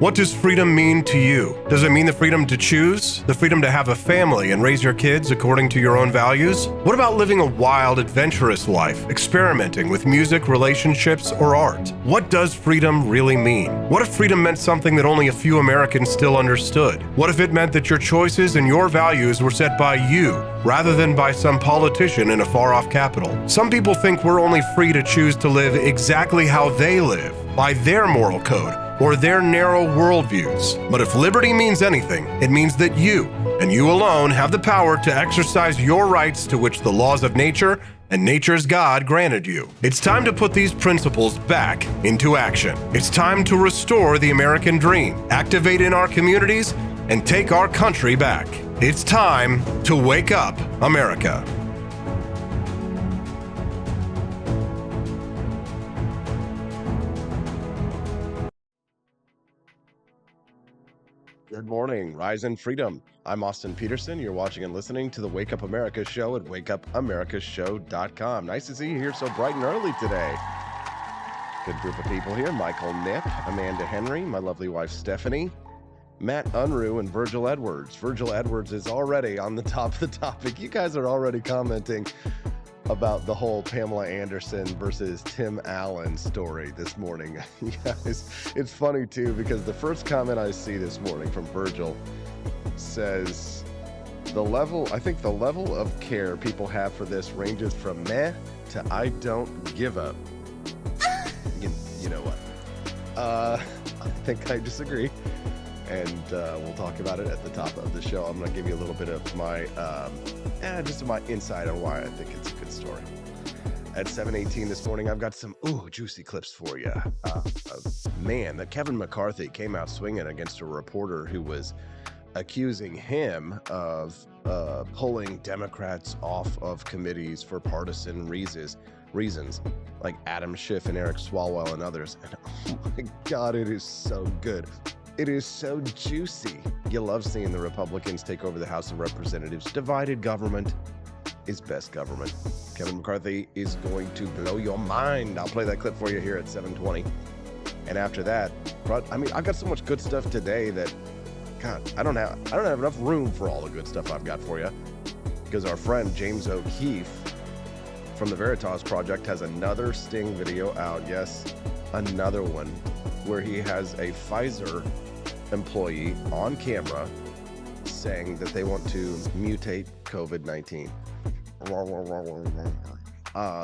What does freedom mean to you? Does it mean the freedom to choose? The freedom to have a family and raise your kids according to your own values? What about living a wild, adventurous life, experimenting with music, relationships, or art? What does freedom really mean? What if freedom meant something that only a few Americans still understood? What if it meant that your choices and your values were set by you, rather than by some politician in a far-off capital? Some people think we're only free to choose to live exactly how they live, by their moral code, or their narrow worldviews. But if liberty means anything, it means that you, and you alone, have the power to exercise your rights to which the laws of nature and nature's God granted you. It's time to put these principles back into action. It's time to restore the American dream, activate in our communities, and take our country back. It's time to wake up, America. Good morning, Rise and Freedom. I'm Austin Peterson. You're watching and listening to the Wake Up America show at wakeupamericashow.com. Nice to see you here so bright and early today. Good group of people here. Michael Nip, Amanda Henry, my lovely wife Stephanie, Matt Unruh, and Virgil Edwards. Virgil Edwards is already on the top of the topic. You guys are already commenting about the whole Pamela Anderson versus Tim Allen story this morning. Guys, it's funny too, because the first comment I see this morning from Virgil says, I think the level of care people have for this ranges from meh to I don't give up. You know what? I think I disagree. And we'll talk about it at the top of the show. I'm going to give you a little bit of my just my insight on why I think it's a good story. At 7:18 this morning, I've got some juicy clips for you. Man, that Kevin McCarthy came out swinging against a reporter who was accusing him of pulling Democrats off of committees for partisan reasons, like Adam Schiff and Eric Swalwell and others. And oh my God, it is so good. It is so juicy. You love seeing the Republicans take over the House of Representatives. Divided government is best government. Kevin McCarthy is going to blow your mind. I'll play that clip for you here at 7:20. And after that, I've got so much good stuff today that, God, I don't have enough room for all the good stuff I've got for you, because our friend James O'Keefe from the Veritas Project has another sting video out. Yes, another one, where he has a Pfizer employee on camera saying that they want to mutate COVID-19.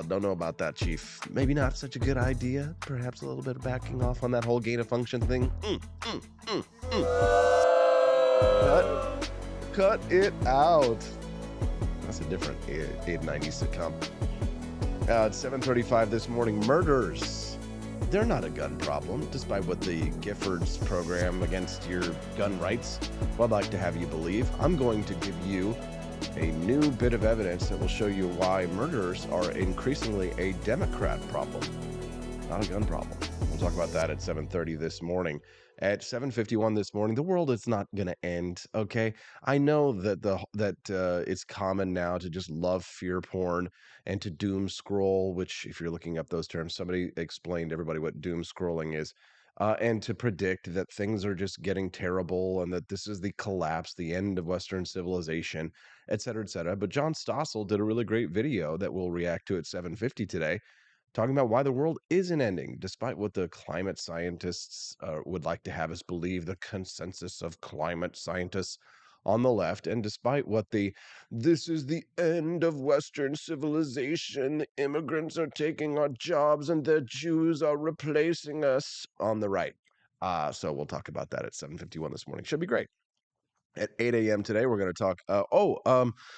Don't know about that, Chief. Maybe not such a good idea. Perhaps a little bit of backing off on that whole gain of function thing. Cut it out. That's a different 90s sitcom. At 7:35 this morning, murders. They're not a gun problem, despite what the Giffords program against your gun rights would like to have you believe. I'm going to give you a new bit of evidence that will show you why murders are increasingly a Democrat problem, not a gun problem. We'll talk about that at 7:30 this morning. At 7:51 this morning, the world is not going to end, okay? I know that it's common now to just love fear porn and to doom scroll, which, if you're looking up those terms, somebody explained to everybody what doom scrolling is, and to predict that things are just getting terrible and that this is the collapse, the end of Western civilization, et cetera, et cetera. But John Stossel did a really great video that we'll react to at 7:50 today, talking about why the world isn't ending, despite what the climate scientists would like to have us believe, the consensus of climate scientists on the left, and despite what this is the end of Western civilization, the immigrants are taking our jobs and the Jews are replacing us on the right. So we'll talk about that at 7:51 this morning. Should be great. At 8 a.m. today, we're going to talk.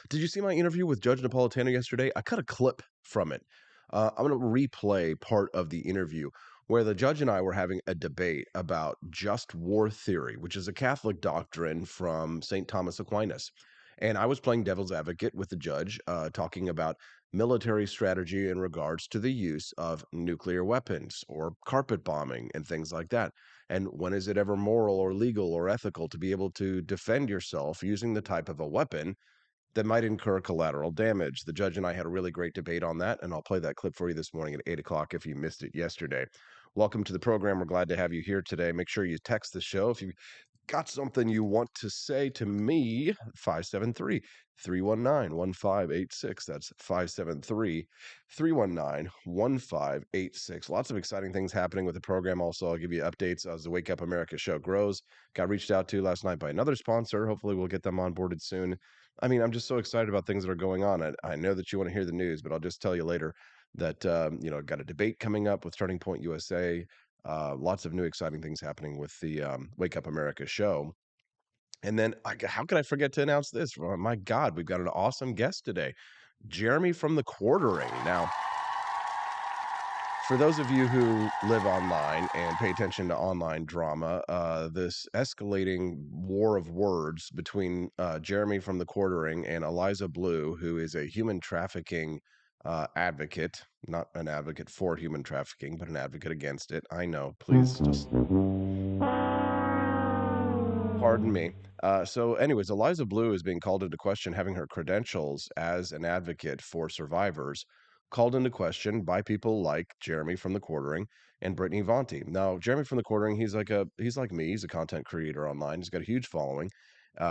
Did you see my interview with Judge Napolitano yesterday? I cut a clip from it. I'm going to replay part of the interview where the judge and I were having a debate about just war theory, which is a Catholic doctrine from St. Thomas Aquinas. And I was playing devil's advocate with the judge, talking about military strategy in regards to the use of nuclear weapons or carpet bombing and things like that. And when is it ever moral or legal or ethical to be able to defend yourself using the type of a weapon that might incur collateral damage? The judge and I had a really great debate on that, and I'll play that clip for you this morning at 8 o'clock if you missed it yesterday. Welcome to the program. We're glad to have you here today. Make sure you text the show if you got something you want to say to me. 573-319-1586. That's 573-319-1586. Lots of exciting things happening with the program. Also, I'll give you updates as the Wake Up America show grows. Got reached out to last night by another sponsor. Hopefully we'll get them onboarded soon. I mean, I'm just so excited about things that are going on. I know that you want to hear the news, but I'll just tell you later that got a debate coming up with Turning Point USA. Lots of new exciting things happening with the Wake Up America show. And then how could I forget to announce this? Oh, my God, we've got an awesome guest today, Jeremy from the Quartering. Now, for those of you who live online and pay attention to online drama, this escalating war of words between Jeremy from the Quartering and Eliza Blue, who is a human trafficking advocate, not an advocate for human trafficking, but an advocate against it. I know, please just pardon me. So anyways, Eliza Blue is being called into question, having her credentials as an advocate for survivors called into question by people like Jeremy from the Quartering and Brittany Vonti. Now, Jeremy from the Quartering, he's like me. He's a content creator online. He's got a huge following.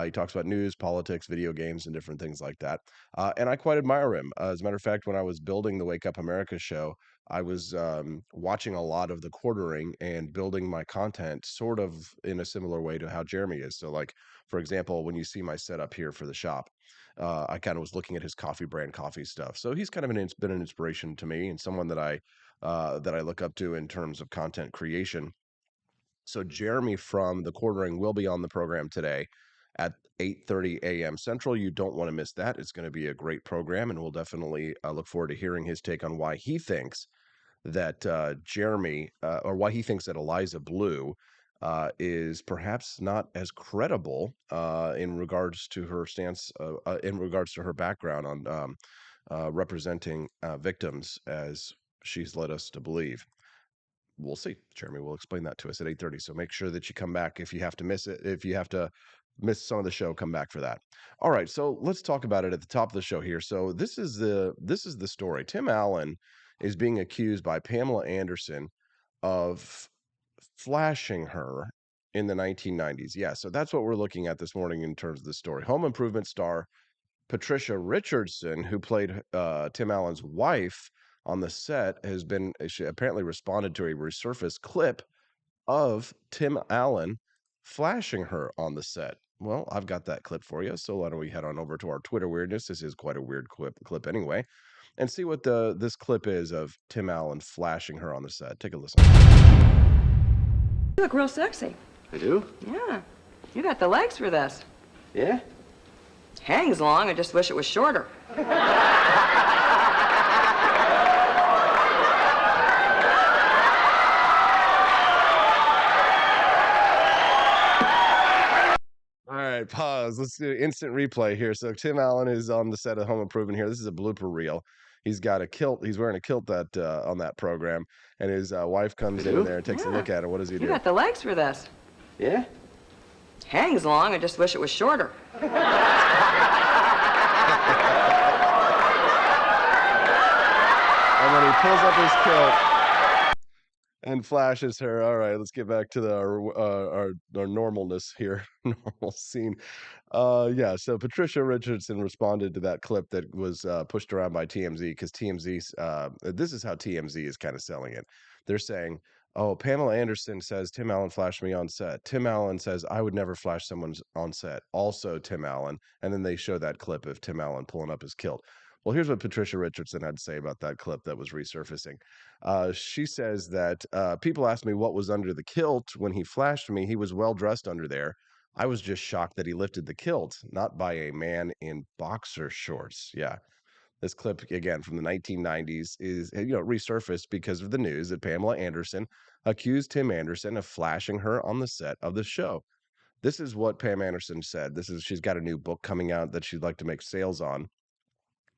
He talks about news, politics, video games, and different things like that. And I quite admire him. As a matter of fact, when I was building the Wake Up America show, I was watching a lot of the Quartering and building my content sort of in a similar way to how Jeremy is. So, like, for example, when you see my setup here for the shop, I kind of was looking at his coffee brand coffee stuff. So he's kind of been an inspiration to me and someone that I look up to in terms of content creation. So Jeremy from the Quartering will be on the program today at 8:30 a.m. Central. You don't want to miss that. It's going to be a great program, and we'll definitely look forward to hearing his take on why he thinks that Jeremy, or why he thinks that Eliza Blue is perhaps not as credible in regards to her stance, in regards to her background on representing victims as she's led us to believe. We'll see. Jeremy will explain that to us at 8:30. So make sure that you come back if you have to miss it. If you have to miss some of the show, come back for that. All right. So let's talk about it at the top of the show here. So this is the story. Tim Allen is being accused by Pamela Anderson of flashing her in the 1990s. Yeah. So that's what we're looking at this morning in terms of the story. Home Improvement star Patricia Richardson, who played Tim Allen's wife on the set, she apparently responded to a resurfaced clip of Tim Allen flashing her on the set. Well, I've got that clip for you, so why don't we head on over to our Twitter weirdness? This is quite a weird clip anyway, and see what this clip is of Tim Allen flashing her on the set. Take a listen. You look real sexy. I do? Yeah. You got the legs for this. Yeah? Hangs long, I just wish it was shorter. All right, pause. Let's do instant replay here. So Tim Allen is on the set of Home Improvement here. This is a blooper reel. He's got a kilt. He's wearing a kilt that on that program, and his wife comes in there and takes a look at it. What does he do? You got the legs for this. Yeah? Hangs long, I just wish it was shorter. And then he pulls up his kilt and flashes her. All right, let's get back to our normalness here, normal scene. Yeah, so Patricia Richardson responded to that clip that was pushed around by TMZ because TMZ, this is how TMZ is kind of selling it. They're saying, oh, Pamela Anderson says Tim Allen flashed me on set. Tim Allen says I would never flash someone on set. Also Tim Allen. And then they show that clip of Tim Allen pulling up his kilt. Well, here's what Patricia Richardson had to say about that clip that was resurfacing. She says that people asked me what was under the kilt when he flashed me. He was well dressed under there. I was just shocked that he lifted the kilt, not by a man in boxer shorts. Yeah. This clip, again, from the 1990s is, resurfaced because of the news that Pamela Anderson accused Tim Anderson of flashing her on the set of the show. This is what Pam Anderson said. She's got a new book coming out that she'd like to make sales on.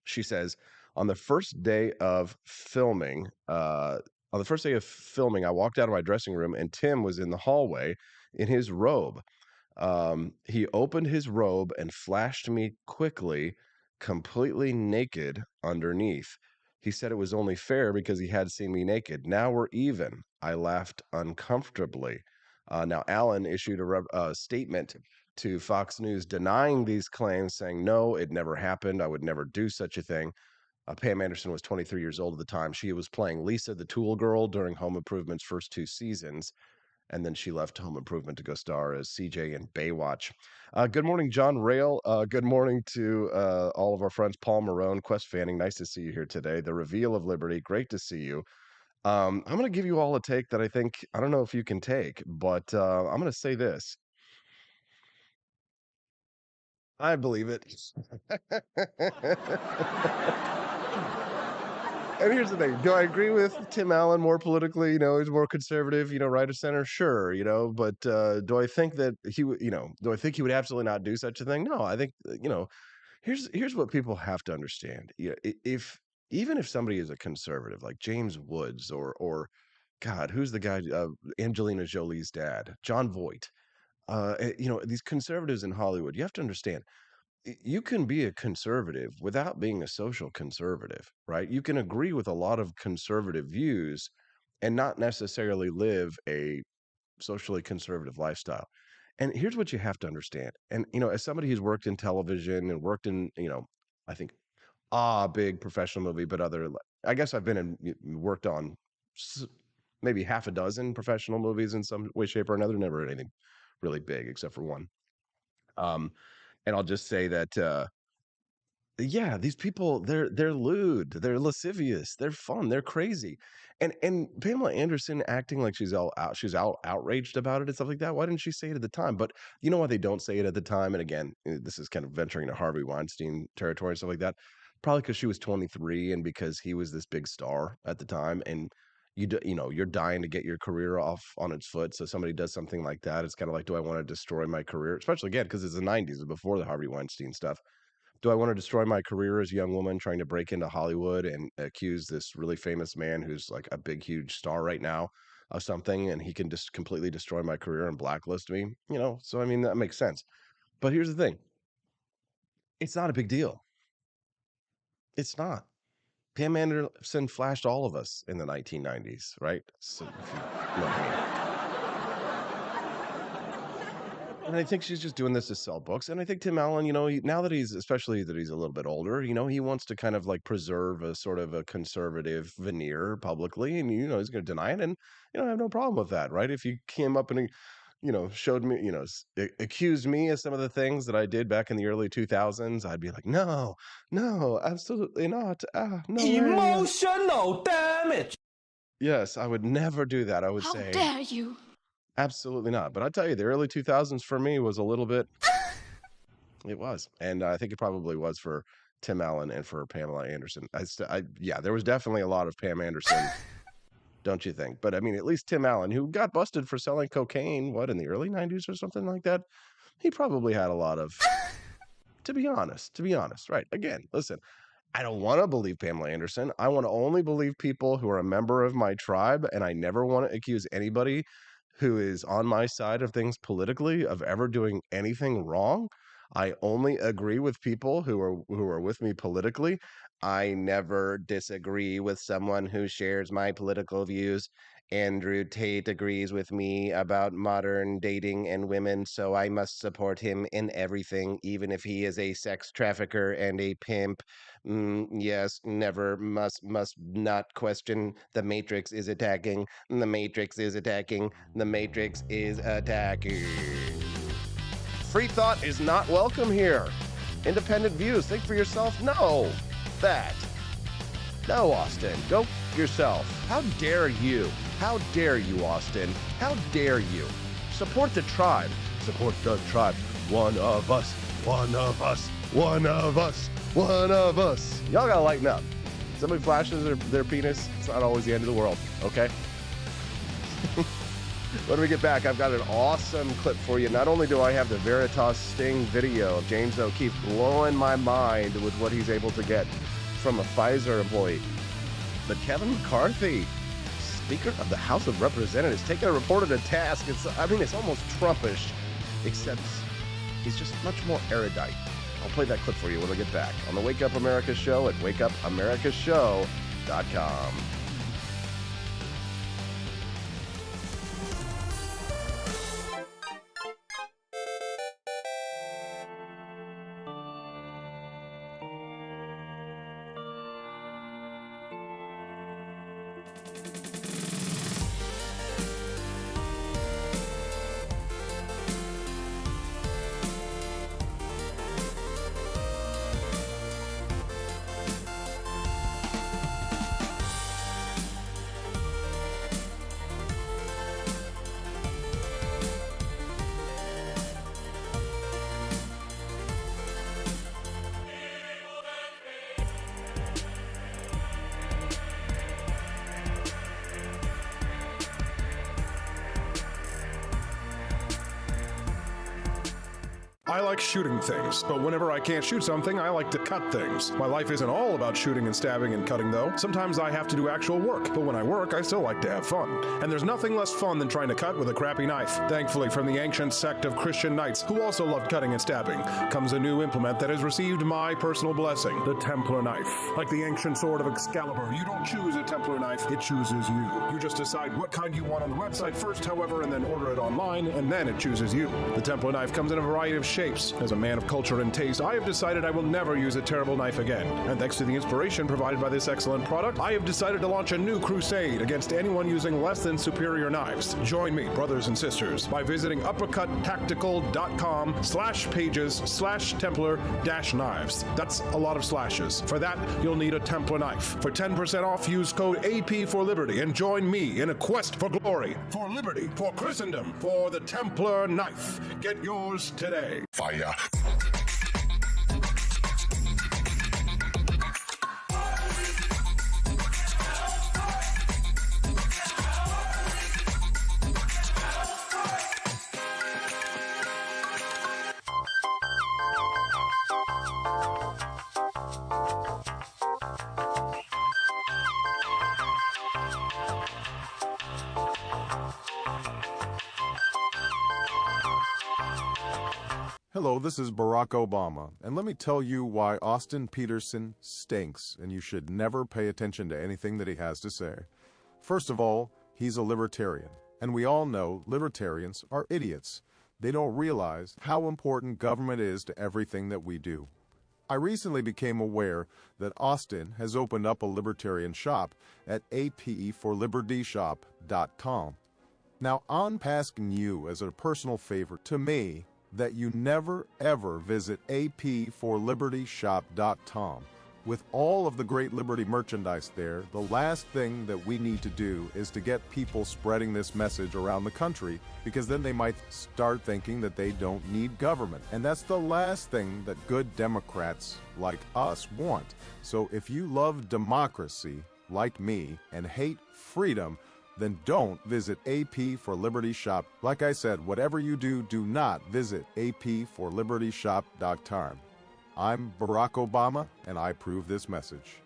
She says, on the first day of filming, I walked out of my dressing room and Tim was in the hallway in his robe. He opened his robe and flashed me quickly, completely naked underneath. He said it was only fair because he had seen me naked. Now we're even. I laughed uncomfortably. Now, Allen issued a statement to Fox News denying these claims, saying, no, it never happened. I would never do such a thing. Pam Anderson was 23 years old at the time. She was playing Lisa the Tool Girl during Home Improvement's first 2 seasons. And then she left Home Improvement to go star as CJ in Baywatch. Good morning, John Rail. Good morning to all of our friends, Paul Marone, Quest Fanning. Nice to see you here today. The Reveal of Liberty. Great to see you. I'm going to give you all a take that I don't know if you can take, but I'm going to say this. I believe it. And here's the thing. Do I agree with Tim Allen more politically? He's more conservative, right of center? Sure, but do I think that do I think he would absolutely not do such a thing? No, I think, here's what people have to understand. Even if somebody is a conservative, like James Woods or God, who's the guy, Angelina Jolie's dad, John Voight, these conservatives in Hollywood, you have to understand, you can be a conservative without being a social conservative, right? You can agree with a lot of conservative views and not necessarily live a socially conservative lifestyle. And here's what you have to understand. And, as somebody who's worked in television and worked in, I think, big professional movie, but I guess I've worked on maybe half a dozen professional movies in some way, shape, or another. Never anything really big except for one. And I'll just say that, yeah, these people, they're lewd, they're lascivious, they're fun, they're crazy. And Pamela Anderson acting like she's outraged about it and stuff like that. Why didn't she say it at the time? But you know why they don't say it at the time? And again, this is kind of venturing into Harvey Weinstein territory and stuff like that. Probably because she was 23 and because he was this big star at the time. And you're dying to get your career off on its foot. So somebody does something like that. It's kind of like, do I want to destroy my career? Especially again, because it's the 90s, before the Harvey Weinstein stuff. Do I want to destroy my career as a young woman trying to break into Hollywood and accuse this really famous man who's like a big, huge star right now of something, and he can just completely destroy my career and blacklist me? So I mean, that makes sense. But here's the thing. It's not a big deal. It's not. Pam Anderson flashed all of us in the 1990s, right? So, if you know what I mean. And I think she's just doing this to sell books. And I think Tim Allen, now that especially that he's a little bit older, he wants to kind of like preserve a sort of a conservative veneer publicly. And, he's going to deny it. And, I have no problem with that, right? If you came up and, showed me, accused me of some of the things that I did back in the early 2000s, I'd be like, no, absolutely not. No Emotional damage. Yes, I would never do that. I would How say, dare you? absolutely not. But I tell you, the early 2000s for me was a little bit, it was. And I think it probably was for Tim Allen and for Pamela Anderson. Yeah, there was definitely a lot of Pam Anderson, don't you think? But I mean, at least Tim Allen, who got busted for selling cocaine, in the early 90s or something like that, he probably had a lot of, to be honest, right? Again, listen, I don't want to believe Pamela Anderson. I want to only believe people who are a member of my tribe, and I never want to accuse anybody who is on my side of things politically of ever doing anything wrong. I only agree with people who are with me politically. I never disagree with someone who shares my political views. Andrew Tate agrees with me about modern dating and women, so I must support him in everything, even if he is a sex trafficker and a pimp. Yes, never must not question. The Matrix is attacking. The Matrix is attacking. The Matrix is attacking. Free thought is not welcome here. Independent views. Think for yourself. No. No, Austin. Go yourself. How dare you? How dare you, Austin? How dare you? Support the tribe. Support the tribe. One of us. One of us. One of us. One of us. Y'all gotta lighten up. Somebody flashes their penis. It's not always the end of the world, okay? When we get back, I've got an awesome clip for you. Not only do I have the Veritas Sting video of James O'Keefe blowing my mind with what he's able to get from a Pfizer employee, but Kevin McCarthy, Speaker of the House of Representatives, taking a reporter to task. It's almost Trumpish, except he's just much more erudite. I'll play that clip for you when we get back on the Wake Up America show at wakeupamerica.show.com. accusations.com. I like shooting things, but whenever I can't shoot something, I like to cut things. My life isn't all about shooting and stabbing and cutting, though. Sometimes I have to do actual work, but when I work, I still like to have fun. And there's nothing less fun than trying to cut with a crappy knife. Thankfully, from the ancient sect of Christian knights, who also loved cutting and stabbing, comes a new implement that has received my personal blessing, the Templar knife. Like the ancient sword of Excalibur, you don't choose a Templar knife, it chooses you. You just decide what kind you want on the website first, however, and then order it online, and then it chooses you. The Templar knife comes in a variety of shapes. As a man of culture and taste, I have decided I will never use a terrible knife again. And thanks to the inspiration provided by this excellent product, I have decided to launch a new crusade against anyone using less than superior knives. Join me, brothers and sisters, by visiting uppercuttactical.com/pages/Templar-knives. That's a lot of slashes. For that, you'll need a Templar knife. For 10% off, use code AP4Liberty and join me in a quest for glory, for liberty, for Christendom, for the Templar knife. Get yours today. Fire. Hello, this is Barack Obama, and let me tell you why Austin Peterson stinks, and you should never pay attention to anything that he has to say. First of all, he's a libertarian, and we all know libertarians are idiots. They don't realize how important government is to everything that we do. I recently became aware that Austin has opened up a libertarian shop at apeforlibertyshop.com. Now, I'm asking you as a personal favor to me that you never ever visit apeforlibertyshop.com. With all of the great liberty merchandise there, the last thing that we need to do is to get people spreading this message around the country, because then they might start thinking that they don't need government. And that's the last thing that good Democrats like us want. So if you love democracy, like me, and hate freedom, then don't visit AP for Liberty Shop. Like I said, whatever you do, do not visit aporlibertyshop.com. I'm Barack Obama, and I approve this message.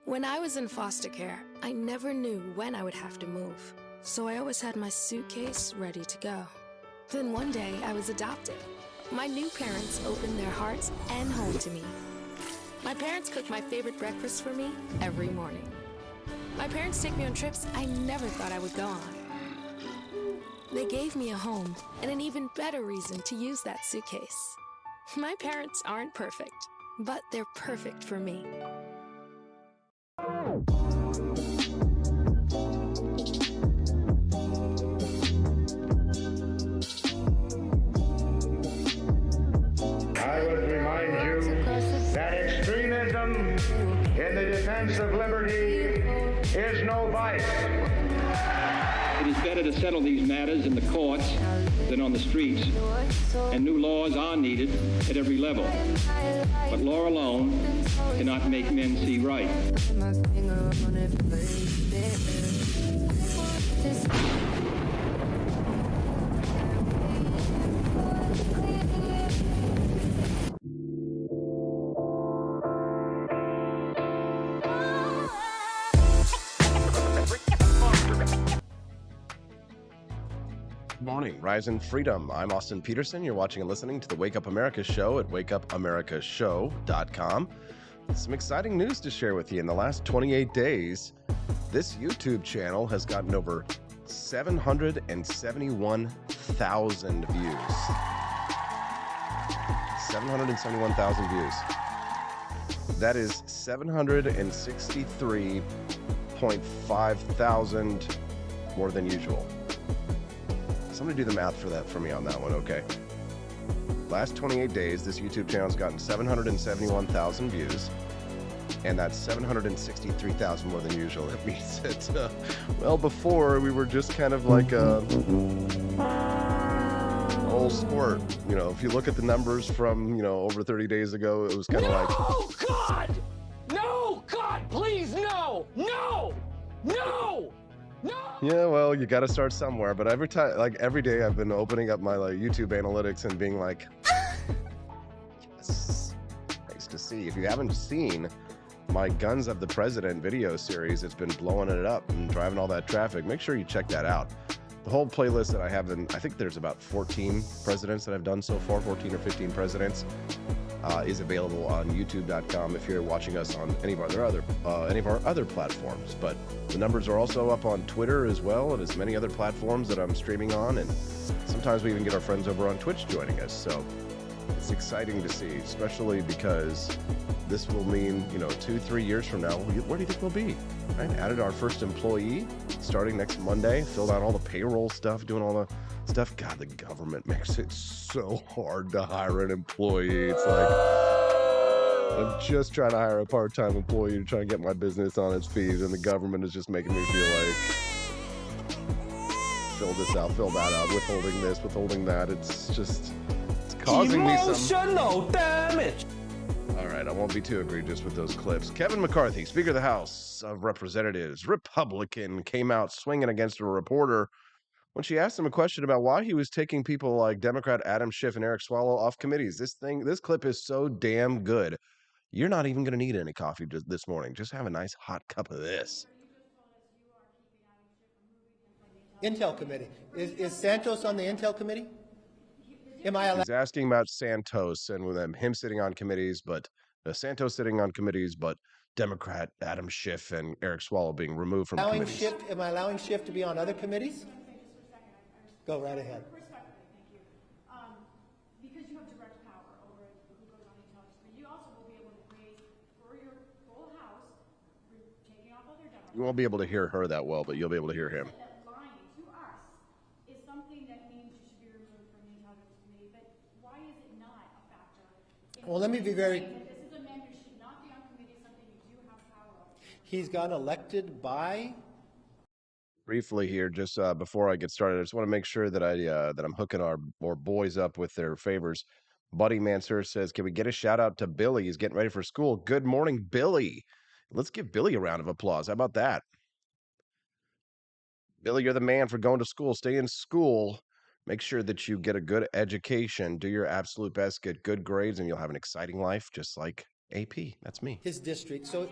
When I was in foster care, I never knew when I would have to move, so I always had my suitcase ready to go. Then one day, I was adopted. My new parents opened their hearts and home to me. My parents cook my favorite breakfast for me every morning. My parents take me on trips I never thought I would go on. They gave me a home and an even better reason to use that suitcase. My parents aren't perfect, but they're perfect for me. I would remind you that extremism in the defense of liberty is no vice. It is better to settle these matters in the courts than on the streets, and new laws are needed at every level. But law alone cannot make men see right. morning, Rise and Freedom. I'm Austin Peterson. You're watching and listening to the Wake Up America show at wakeupAmericaShow.com. Some exciting news to share with you. In the last 28 days, this YouTube channel has gotten over 771,000 views. 771,000 views. That is 763.5 thousand more than usual. Somebody do the math for that for me on that one, okay? Last 28 days, this YouTube channel's gotten 771,000 views, and that's 763,000 more than usual. That means that, well, before we were just kind of like a old sport. You know, if you look at the numbers from, over 30 days ago, it was kind of like... Oh, God! No, God, please, no! No! No! No! Yeah, well, you got to start somewhere. But every day, I've been opening up my YouTube analytics and being like, yes, nice to see. If you haven't seen my Guns of the President video series, it's been blowing it up and driving all that traffic. Make sure you check that out. The whole playlist that I have, I think there's about 14 presidents that I've done so far, 14 or 15 presidents, is available on YouTube.com if you're watching us on any of our other platforms. But the numbers are also up on Twitter as well, and as many other platforms that I'm streaming on, and sometimes we even get our friends over on Twitch joining us. So it's exciting to see, especially because this will mean, 2-3 years from now, where do you think we'll be? Right? Added our first employee starting next Monday, filled out all the payroll stuff, doing all the stuff. God, the government makes it so hard to hire an employee. It's like, I'm just trying to hire a part-time employee to try and get my business on its feet, and the government is just making me feel like, fill this out, fill that out, withholding this, withholding that. It's causing me some emotional damage. All right, I won't be too egregious with those clips. Kevin McCarthy, Speaker of the House of Representatives, Republican, came out swinging against a reporter when she asked him a question about why he was taking people like Democrat Adam Schiff and Eric Swalwell off committees. This clip is so damn good. You're not even going to need any coffee this morning. Just have a nice hot cup of this. Intel Committee. Is Santos on the Intel Committee? Am I allowed? He's asking about Santos and with him sitting on committees, but Santos sitting on committees, but Democrat Adam Schiff and Eric Swalwell being removed from committees. Am I allowing Schiff to be on other committees? Go right ahead. Because you have direct power over who goes on the intelligence, but you also will be able to raise for your full House, taking off other Democrats. You won't be able to hear her that well, but you'll be able to hear him. That lying to us is something that means you should be removed from the intelligence committee, but why is it not a factor? Well, let me be very... This is a man who should not be on committee, something you do have power over. He's got elected by... Briefly here, just before I get started, I just want to make sure that I'm hooking our boys up with their favors. Buddy Mansour says, can we get a shout out to Billy? He's getting ready for school. Good morning, Billy. Let's give Billy a round of applause. How about that? Billy, you're the man for going to school. Stay in school. Make sure that you get a good education. Do your absolute best. Get good grades, and you'll have an exciting life, just like AP. That's me. his district. So,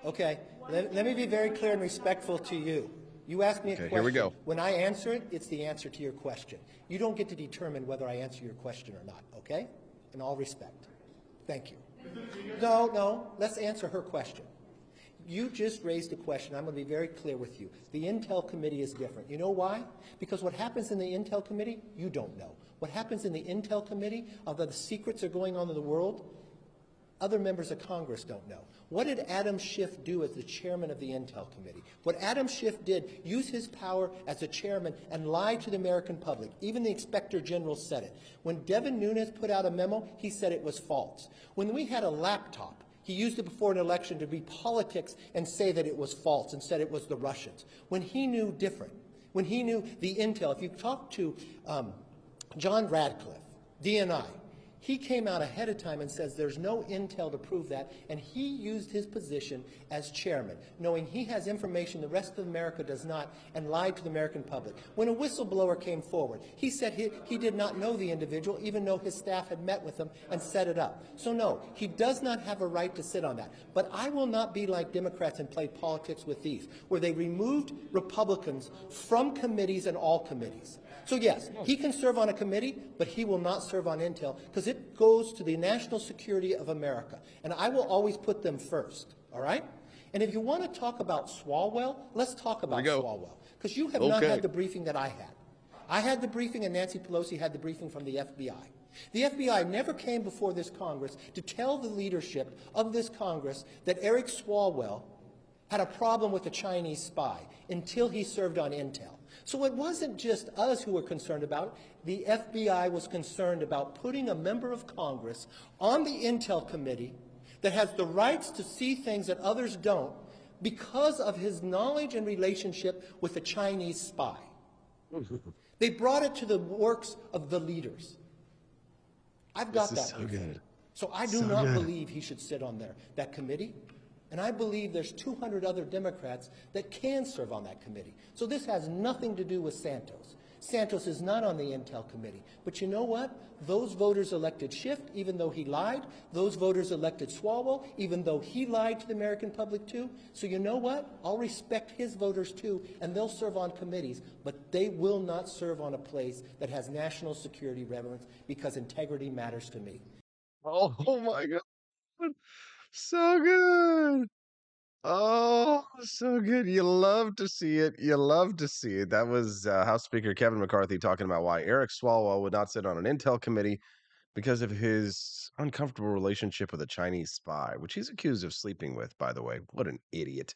okay, let me be very clear and respectful to you. You ask me a question. Here we go. When I answer it, it's the answer to your question. You don't get to determine whether I answer your question or not, okay? In all respect. Thank you. No, let's answer her question. You just raised a question. I'm going to be very clear with you. The Intel Committee is different. You know why? Because what happens in the Intel Committee, you don't know. What happens in the Intel Committee, although the secrets are going on in the world, other members of Congress don't know. What did Adam Schiff do as the chairman of the Intel Committee? What Adam Schiff did, use his power as a chairman and lie to the American public. Even the Inspector General said it. When Devin Nunes put out a memo, he said it was false. When we had a laptop, he used it before an election to be politics and say that it was false and said it was the Russians. When he knew different, when he knew the Intel, if you talk to John Radcliffe, DNI, He came out ahead of time and says there's no intel to prove that, and he used his position as chairman, knowing he has information the rest of America does not, and lied to the American public. When a whistleblower came forward, he said he did not know the individual, even though his staff had met with him and set it up. So no, he does not have a right to sit on that. But I will not be like Democrats and play politics with these, where they removed Republicans from committees and all committees. So yes, he can serve on a committee, but he will not serve on intel because it goes to the national security of America. And I will always put them first, all right? And if you want to talk about Swalwell, let's talk about Swalwell. Because you have not had the briefing that I had. I had the briefing and Nancy Pelosi had the briefing from the FBI. The FBI never came before this Congress to tell the leadership of this Congress that Eric Swalwell had a problem with a Chinese spy until he served on intel. So it wasn't just us who were concerned about it. The FBI was concerned about putting a member of Congress on the Intel Committee that has the rights to see things that others don't because of his knowledge and relationship with a Chinese spy. They brought it to the works of the leaders. I've got that. So good. So I do not believe he should sit on that committee. And I believe there's 200 other Democrats that can serve on that committee. So this has nothing to do with Santos. Santos is not on the Intel Committee. But you know what? Those voters elected Schiff, even though he lied. Those voters elected Swalwell, even though he lied to the American public too. So you know what? I'll respect his voters too, and they'll serve on committees, but they will not serve on a place that has national security relevance because integrity matters to me. Oh my God. So good. Oh, so good. You love to see it. You love to see it. That was House Speaker Kevin McCarthy talking about why Eric Swalwell would not sit on an intel committee because of his uncomfortable relationship with a Chinese spy, which he's accused of sleeping with, by the way. What an idiot.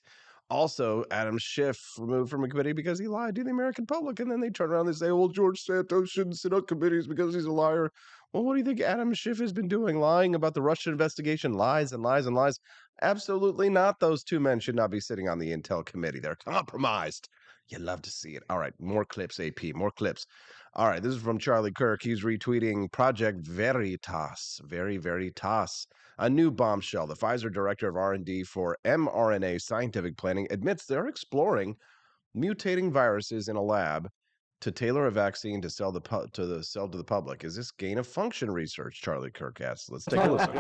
Also, Adam Schiff removed from a committee because he lied to the American public. And then they turn around and say, well, George Santos shouldn't sit on committees because he's a liar. Well, what do you think Adam Schiff has been doing? Lying about the Russian investigation, lies and lies and lies. Absolutely not. Those two men should not be sitting on the Intel Committee. They're compromised. You love to see it. All right, more clips, AP, more clips. All right, this is from Charlie Kirk. He's retweeting Project Veritas, Veritas, a new bombshell. The Pfizer director of R&D for mRNA scientific planning admits they're exploring mutating viruses in a lab to tailor a vaccine to sell to the public. Is this gain of function research? Charlie Kirk asks. Let's take a listen.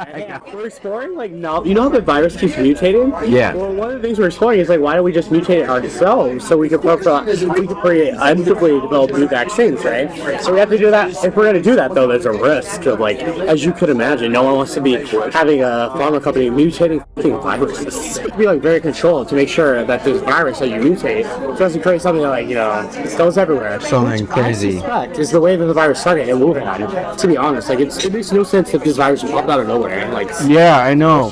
We're exploring like now. You know how the virus keeps mutating? Yeah. Well, one of the things we're exploring is like why don't we just mutate it ourselves so we can preemptively develop new vaccines, right? So we have to do that. If we're going to do that, though, there's a risk of like, as you could imagine, no one wants to be having a pharma company mutating viruses. You have to be like very controlled to make sure that this virus that you mutate doesn't create something that like goes everywhere. Something crazy. Is the way that the virus started in Wuhan. To be honest, like it makes no sense if this virus popped out of nowhere. Like, Yeah, I know.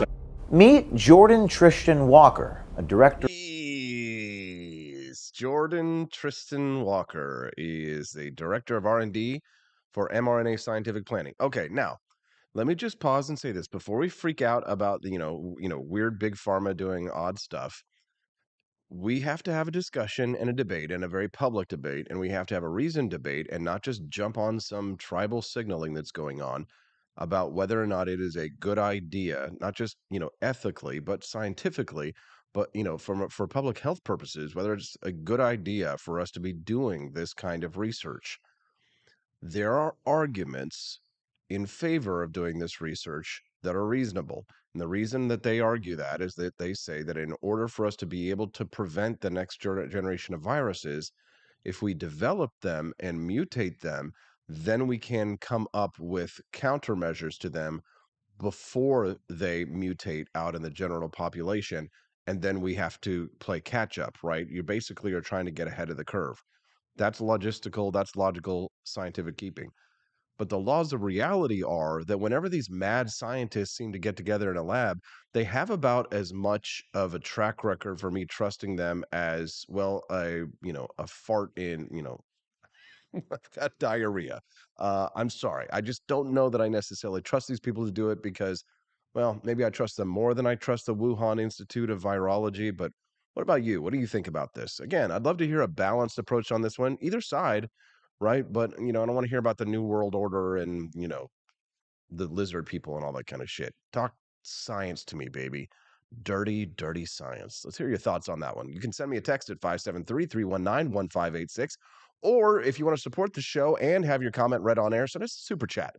Meet Jordan Tristan Walker, a director. Jordan Tristan Walker is the director of R&D for mRNA scientific planning. Okay, now let me just pause and say this before we freak out about the weird big pharma doing odd stuff. We have to have a discussion and a debate, and a very public debate, and we have to have a reasoned debate and not just jump on some tribal signaling that's going on about whether or not it is a good idea, not just, ethically, but scientifically, but, for public health purposes, whether it's a good idea for us to be doing this kind of research. There are arguments in favor of doing this research that are reasonable. And the reason that they argue that is that they say that in order for us to be able to prevent the next generation of viruses, if we develop them and mutate them, then we can come up with countermeasures to them before they mutate out in the general population. And then we have to play catch up, right? You basically are trying to get ahead of the curve. That's logistical, that's logical scientific keeping. But the laws of reality are that whenever these mad scientists seem to get together in a lab, they have about as much of a track record for me trusting them as, well, a fart in, I've got diarrhea. I'm sorry. I just don't know that I necessarily trust these people to do it because, well, maybe I trust them more than I trust the Wuhan Institute of Virology. But what about you? What do you think about this? Again, I'd love to hear a balanced approach on this one, either side. Right. But, I don't want to hear about the New World Order and, the lizard people and all that kind of shit. Talk science to me, baby. Dirty, dirty science. Let's hear your thoughts on that one. You can send me a text at 573-319-1586. Or if you want to support the show and have your comment read on air, send us a super chat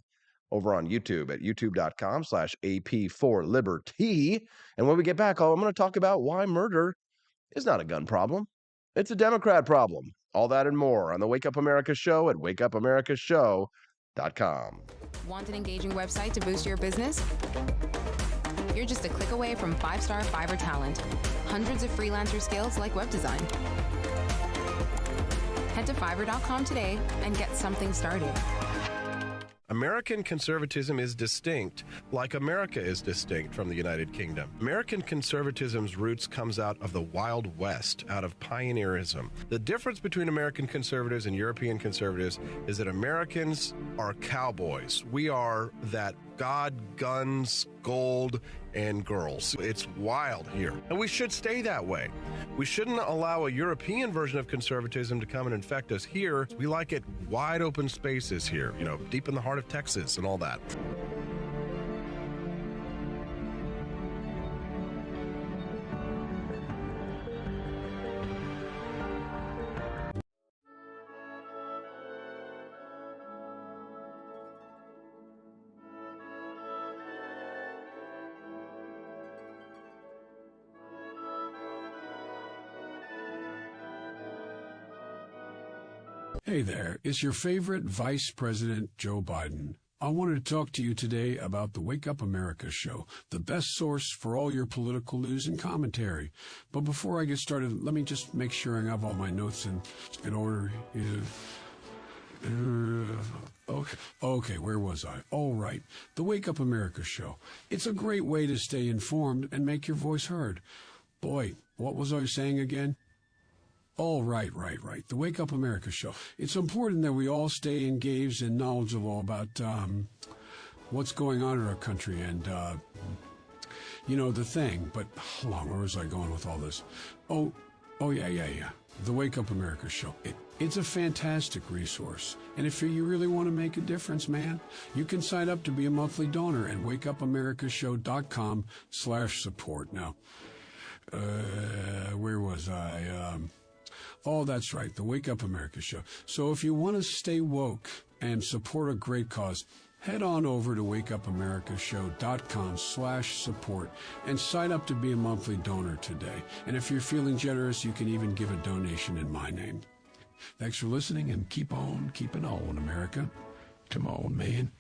over on YouTube at youtube.com/AP4Liberty. And when we get back, I'm going to talk about why murder is not a gun problem. It's a Democrat problem. All that and more on the Wake Up America show at wakeupAmericaShow.com. Want an engaging website to boost your business? You're just a click away from 5-star Fiverr talent. Hundreds of freelancer skills like web design. Head to Fiverr.com today and get something started. American conservatism is distinct, like America is distinct from the United Kingdom. American conservatism's roots comes out of the Wild West, out of pioneerism. The difference between American conservatives and European conservatives is that Americans are cowboys. We are that God, guns, gold, and girls. It's wild here, and we should stay that way. We shouldn't allow a European version of conservatism to come and infect us here. We like it wide open spaces here, deep in the heart of Texas and all that. Hey there, it's your favorite Vice President Joe Biden. I wanted to talk to you today about the Wake Up America show, the best source for all your political news and commentary. But before I get started, let me just make sure I have all my notes in order. Okay, where was I? All right, the Wake Up America show. It's a great way to stay informed and make your voice heard. Boy, what was I saying again? Oh, right. The Wake Up America show. It's important that we all stay engaged and knowledgeable about what's going on in our country and, the thing. But hold on, where was I going with all this? Oh, yeah. The Wake Up America show. It's a fantastic resource. And if you really want to make a difference, man, you can sign up to be a monthly donor at wakeupAmericaShow.com/support. Now, where was I? Oh, that's right, the Wake Up America show. So if you want to stay woke and support a great cause, head on over to wakeupAmericaShow.com/support and sign up to be a monthly donor today. And if you're feeling generous, you can even give a donation in my name. Thanks for listening, and keep on keeping on, America. Come on, man.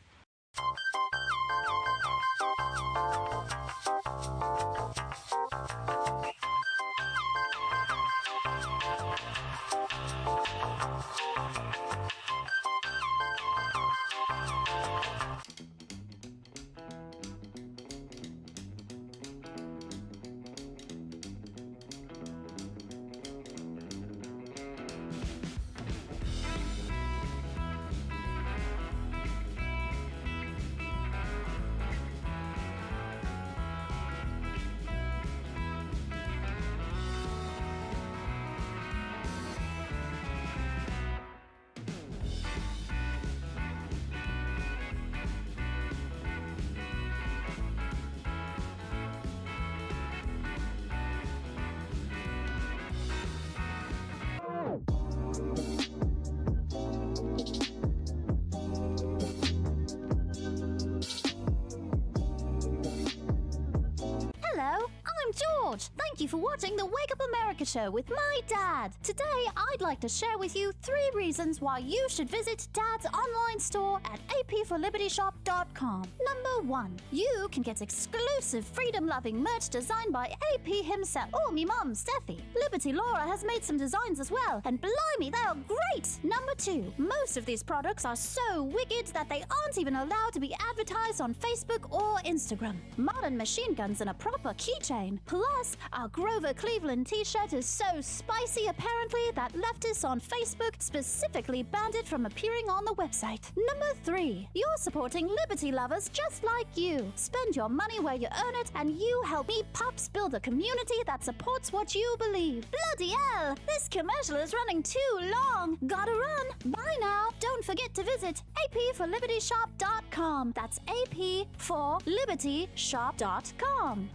Thank you for watching the Wake Up America show with my dad. Today, I'd like to share with you 3 reasons why you should visit Dad's online store at ap4libertyshop.com. Number 1, you can get exclusive freedom-loving merch designed by AP himself, or me mum, Steffi. Liberty Laura has made some designs as well, and blimey, they are great! Number 2, most of these products are so wicked that they aren't even allowed to be advertised on Facebook or Instagram. Modern machine guns and a proper keychain. Plus, our Grover Cleveland t-shirt is so spicy apparently that leftists on Facebook specifically banned it from appearing on the website. Number 3, you're supporting liberty lovers just like you. Spend your money where you earn it, and you help me pups build a community that supports what you believe. Bloody hell, this commercial is running too long. Gotta run. Bye now. Don't forget to visit apforlibertyshop.com. That's apforlibertyshop.com.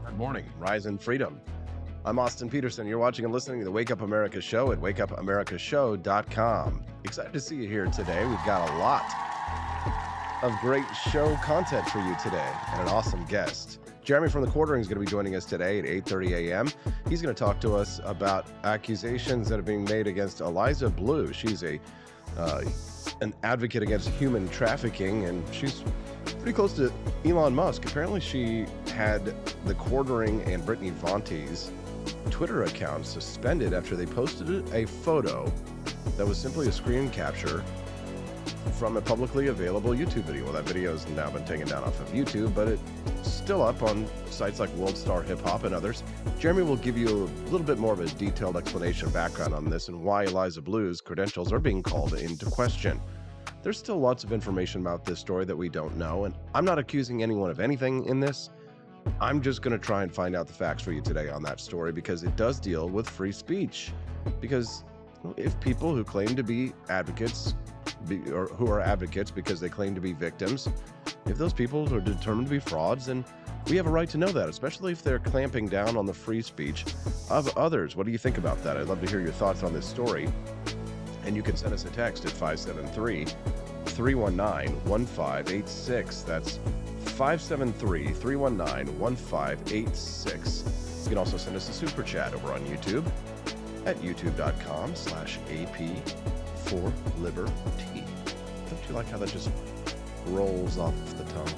Good morning, Rise in Freedom. I'm Austin Peterson. You're watching and listening to the Wake Up America Show at wakeupAmericaShow.com. Excited to see you here today. We've got a lot of great show content for you today and an awesome guest. Jeremy from the Quartering is going to be joining us today at 8:30 a.m. He's going to talk to us about accusations that are being made against Eliza Blue. She's an advocate against human trafficking, and she's pretty close to Elon Musk. Apparently, she had the Quartering and Brittany Vonti's Twitter accounts suspended after they posted a photo that was simply a screen capture from a publicly available YouTube video. Well, that video has now been taken down off of YouTube, but it's still up on sites like World Star Hip Hop and others. Jeremy will give you a little bit more of a detailed explanation background on this and why Eliza Blue's credentials are being called into question. There's still lots of information about this story that we don't know, and I'm not accusing anyone of anything in this. I'm just going to try and find out the facts for you today on that story, because it does deal with free speech. Because if people who claim to be advocates, or who are advocates because they claim to be victims, if those people are determined to be frauds, then we have a right to know that, especially if they're clamping down on the free speech of others. What do you think about that? I'd love to hear your thoughts on this story. And you can send us a text at 573-319-1586. That's 573-319-1586. You can also send us a super chat over on YouTube at youtube.com/AP4Liberty. Don't you like how that just rolls off the tongue?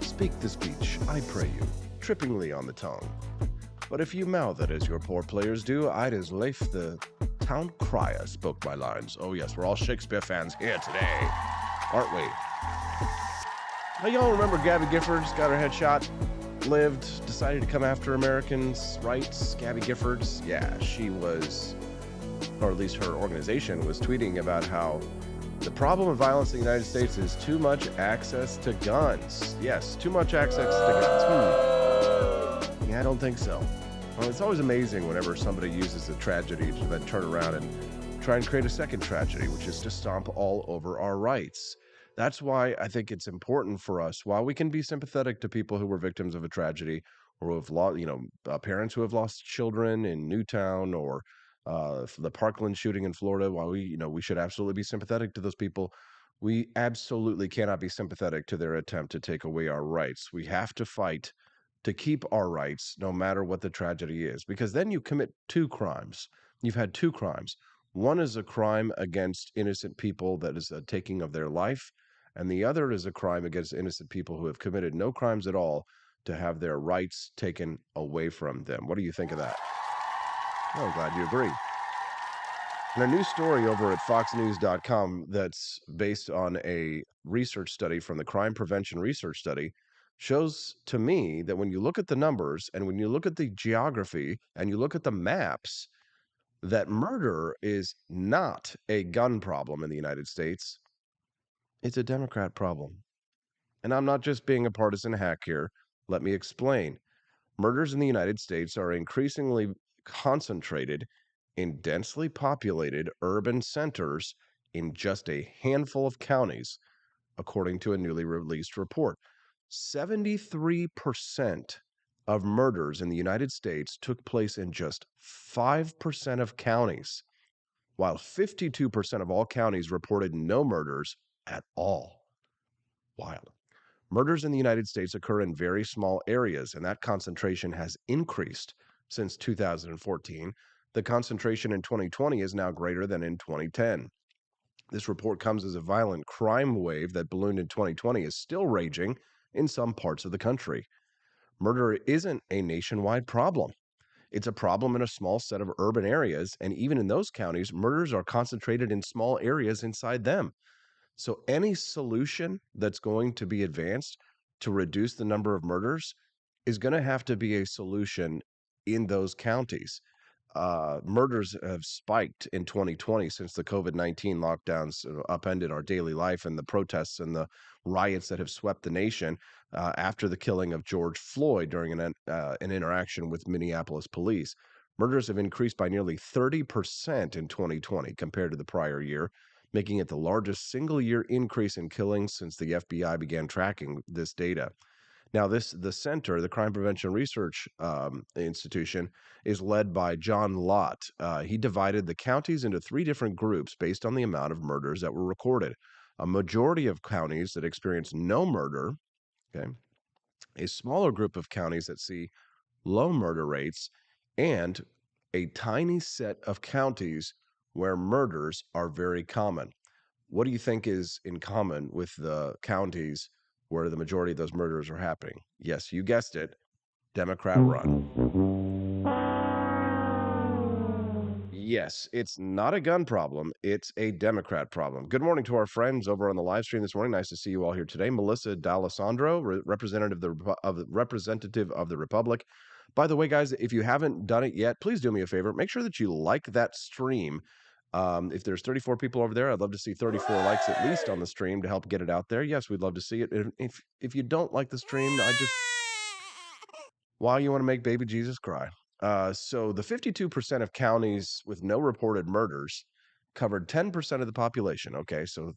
Speak the speech, I pray you, trippingly on the tongue. But if you mouth it as your poor players do, I'd as lief the town crier spoke my lines. Oh yes, we're all Shakespeare fans here today, aren't we? Now, y'all remember Gabby Giffords got her head shot, lived, decided to come after Americans' rights? Gabby Giffords, yeah, she was, or at least her organization was tweeting about how the problem of violence in the United States is too much access to guns. Yes, too much access to guns. Yeah, I don't think so. Well, it's always amazing whenever somebody uses a tragedy to then turn around and try and create a second tragedy, which is to stomp all over our rights. That's why I think it's important for us, while we can be sympathetic to people who were victims of a tragedy, or who have lost, parents who have lost children in Newtown, or the Parkland shooting in Florida. While we should absolutely be sympathetic to those people, we absolutely cannot be sympathetic to their attempt to take away our rights. We have to fight to keep our rights, no matter what the tragedy is, because then you commit two crimes. You've had two crimes. One is a crime against innocent people that is a taking of their life, and the other is a crime against innocent people who have committed no crimes at all to have their rights taken away from them. What do you think of that? Oh, I'm glad you agree. And a new story over at foxnews.com that's based on a research study from the Crime Prevention Research Study shows to me that when you look at the numbers and when you look at the geography and you look at the maps, that murder is not a gun problem in the United States. It's a Democrat problem. And I'm not just being a partisan hack here. Let me explain. Murders in the United States are increasingly concentrated in densely populated urban centers in just a handful of counties, according to a newly released report. 73% of murders in the United States took place in just 5% of counties, while 52% of all counties reported no murders at all. Wild. Murders in the United States occur in very small areas, and that concentration has increased since 2014. The concentration in 2020 is now greater than in 2010. This report comes as a violent crime wave that ballooned in 2020 is still raging in some parts of the country. Murder isn't a nationwide problem. It's a problem in a small set of urban areas, and even in those counties, murders are concentrated in small areas inside them. So any solution that's going to be advanced to reduce the number of murders is going to have to be a solution in those counties. Murders have spiked in 2020 since the COVID-19 lockdowns upended our daily life, and the protests and the riots that have swept the nation after the killing of George Floyd during an interaction with Minneapolis police. Murders have increased by nearly 30% in 2020 compared to the prior year, making it the largest single-year increase in killings since the FBI began tracking this data. Now, the center, the Crime Prevention Research Institution, is led by John Lott. He divided the counties into 3 different groups based on the amount of murders that were recorded. A majority of counties that experience no murder, okay, a smaller group of counties that see low murder rates, and a tiny set of counties where murders are very common. What do you think is in common with the counties where the majority of those murders are happening? Yes, you guessed it, Democrat run. Yes, it's not a gun problem. It's a Democrat problem. Good morning to our friends over on the live stream this morning. Nice to see you all here today. Melissa D'Alessandro, representative of the Republic. By the way, guys, if you haven't done it yet, please do me a favor. Make sure that you like that stream. If there's 34 people over there, I'd love to see 34 likes at least on the stream to help get it out there. Yes, we'd love to see it. If you don't like the stream, why you want to make baby Jesus cry? So the 52% of counties with no reported murders covered 10% of the population. Okay, so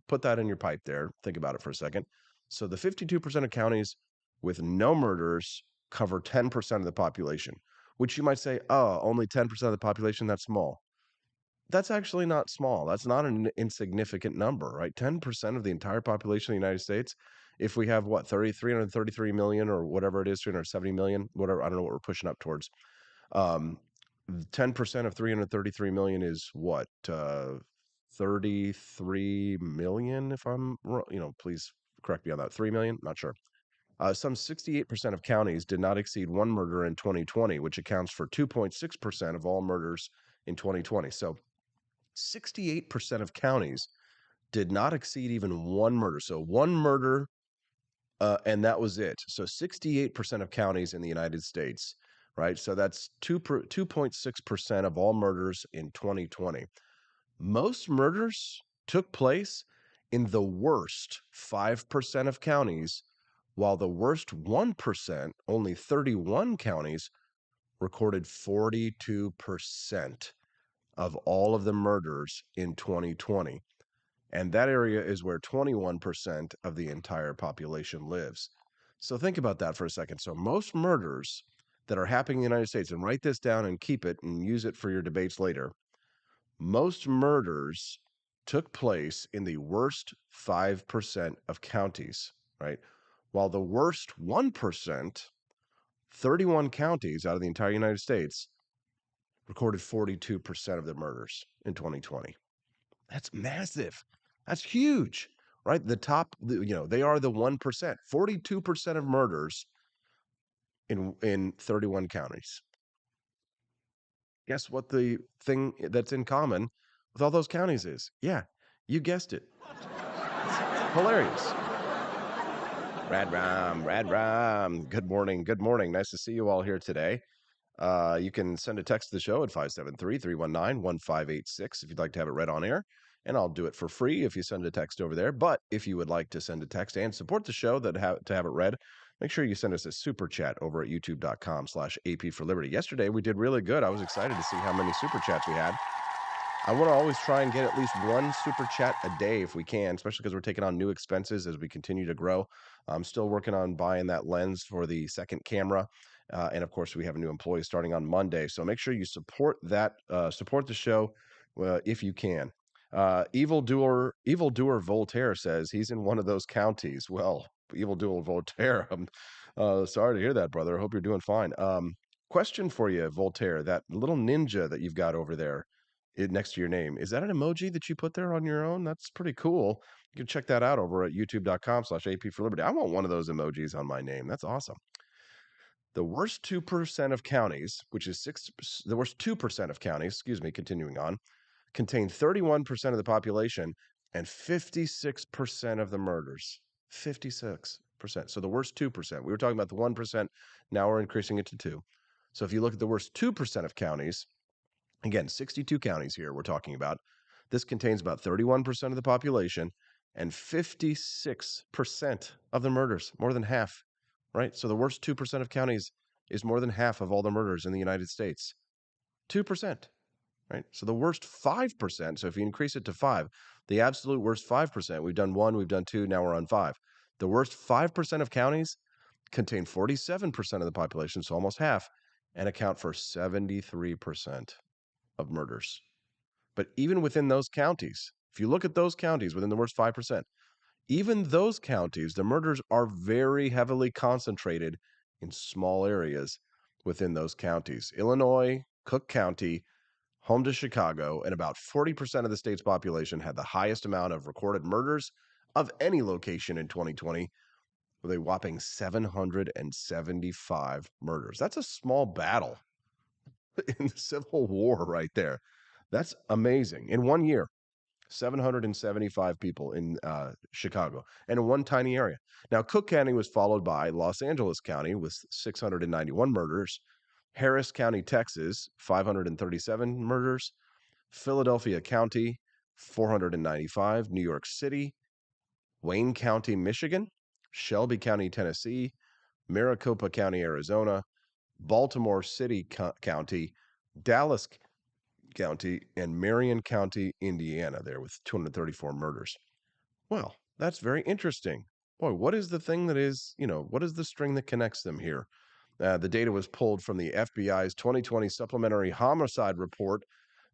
put that in your pipe there. Think about it for a second. So the 52% of counties with no murders cover 10% of the population, which you might say, oh, only 10% of the population, that's small. That's actually not small. That's not an insignificant number, right? 10% of the entire population of the United States. If we have 333 million or whatever it is, 370 million, whatever, I don't know what we're pushing up towards. 10% of 333 million is what? 33 million, if I'm wrong, please correct me on that. 3 million, not sure. Some 68% of counties did not exceed 1 murder in 2020, which accounts for 2.6% of all murders in 2020. So 68% of counties did not exceed even 1 murder. So 1 murder, and that was it. So 68% of counties in the United States, right? So that's 2.6% of all murders in 2020. Most murders took place in the worst 5% of counties, while the worst 1%, only 31 counties, recorded 42% of all of the murders in 2020. And that area is where 21% of the entire population lives. So think about that for a second. So most murders that are happening in the United States, and write this down and keep it and use it for your debates later. Most murders took place in the worst 5% of counties, right? While the worst 1%, 31 counties out of the entire United States, recorded 42% of the murders in 2020. That's massive. That's huge, right? The top, they are the 1%, 42% of murders in 31 counties. Guess what the thing that's in common with all those counties is? Yeah, you guessed it. It's hilarious. Rad Ram. Good morning. Nice to see you all here today. You can send a text to the show at 573-319-1586 if you'd like to have it read on air, and I'll do it for free if you send a text over there. But if you would like to send a text and support the show to have it read, make sure you send us a super chat over at youtube.com/AP for Liberty. Yesterday, we did really good. I was excited to see how many super chats we had. I want to always try and get at least 1 super chat a day if we can, especially because we're taking on new expenses as we continue to grow. I'm still working on buying that lens for the second camera. And of course, we have a new employee starting on Monday. So make sure you support that, support the show if you can. Evildoer Voltaire says he's in one of those counties. Well, Evildoer Voltaire, I'm sorry to hear that, brother. I hope you're doing fine. Question for you, Voltaire, that little ninja that you've got over there, next to your name. Is that an emoji that you put there on your own? That's pretty cool. You can check that out over at youtube.com/AP for Liberty. I want one of those emojis on my name. That's awesome. The worst 2% of counties, which is the worst 2% of counties, continuing on, contain 31% of the population and 56% of the murders. 56%. So the worst 2%. We were talking about the 1%. Now we're increasing it to 2. So if you look at the worst 2% of counties, again, 62 counties here we're talking about, this contains about 31% of the population and 56% of the murders, more than half, right? So the worst 2% of counties is more than half of all the murders in the United States. 2%, right? So the worst 5%, so if you increase it to 5, the absolute worst 5%, we've done 1, we've done 2, now we're on 5. The worst 5% of counties contain 47% of the population, so almost half, and account for 73% of murders. But even within those counties, if you look at those counties within the worst 5%, even those counties, the murders are very heavily concentrated in small areas within those counties. Illinois, Cook County, home to Chicago, and about 40% of the state's population had the highest amount of recorded murders of any location in 2020, with a whopping 775 murders. That's a small battle in the Civil War right there. That's amazing. In 1 year, 775 people in Chicago, and in one tiny area. Now, Cook County was followed by Los Angeles County with 691 murders, Harris County, Texas, 537 murders, Philadelphia County, 495, New York City, Wayne County, Michigan, Shelby County, Tennessee, Maricopa County, Arizona, Baltimore City County, Dallas County, and Marion County, Indiana, there with 234 murders. Well, that's very interesting. Boy, what is the thing that is, what is the string that connects them here? The data was pulled from the FBI's 2020 Supplementary Homicide Report.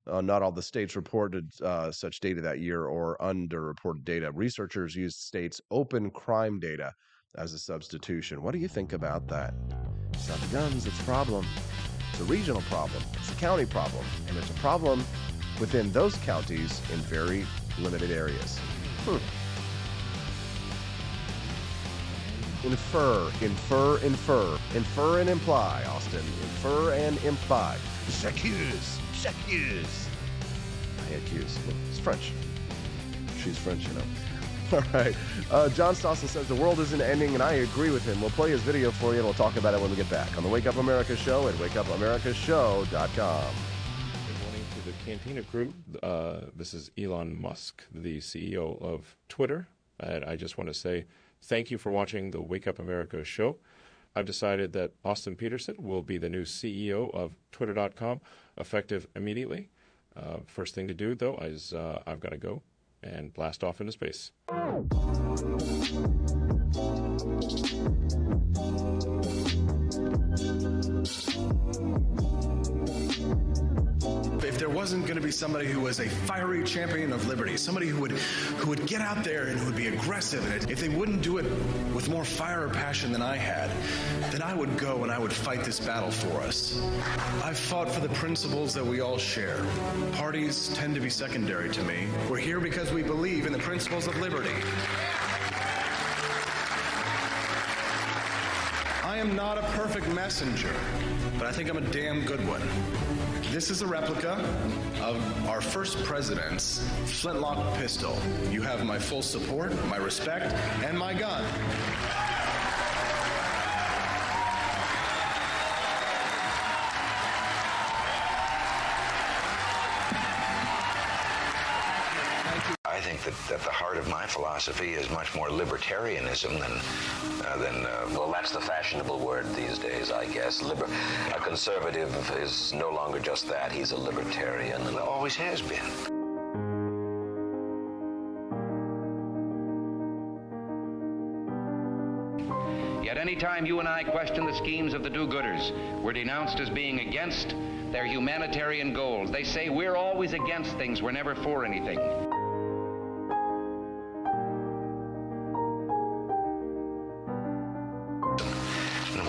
Not all the states reported such data that year or underreported data. Researchers used states' open crime data as a substitution. What do you think about that? It's not the guns, it's a problem. It's a regional problem. It's a county problem. And it's a problem within those counties in very limited areas. Infer and imply, Austin. Infer and imply. J'accuse. I accuse. It's French. She's French, All right. John Stossel says the world isn't ending, and I agree with him. We'll play his video for you, and we'll talk about it when we get back on the Wake Up America Show at wakeupAmericaShow.com. Good morning to the Cantina crew. This is Elon Musk, the CEO of Twitter. And I just want to say thank you for watching the Wake Up America Show. I've decided that Austin Peterson will be the new CEO of Twitter.com, effective immediately. First thing to do, though, is I've got to go and blast off into space. If there wasn't going to be somebody who was a fiery champion of liberty, somebody who would get out there and who would be aggressive, and if they wouldn't do it with more fire or passion than I had, then I would go and I would fight this battle for us. I've fought for the principles that we all share. Parties tend to be secondary to me. We're here because we believe in the principles of liberty. I am not a perfect messenger, but I think I'm a damn good one. This is a replica of our first president's flintlock pistol. You have my full support, my respect, and my gun. I think that at the heart of my philosophy is much more libertarianism than well, that's the fashionable word these days, I guess. A conservative is no longer just that. He's a libertarian and always has been. Yet any time you and I question the schemes of the do-gooders, we're denounced as being against their humanitarian goals. They say we're always against things, we're never for anything.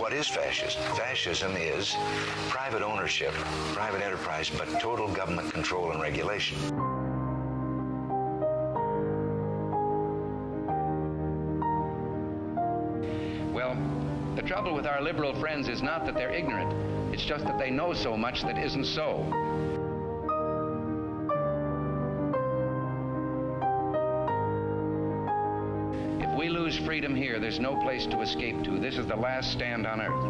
What is fascism? Fascism is private ownership, private enterprise, but total government control and regulation. Well, the trouble with our liberal friends is not that they're ignorant. It's just that they know so much that isn't so. If we lose freedom here, there's no place to escape to. This is the last stand on earth.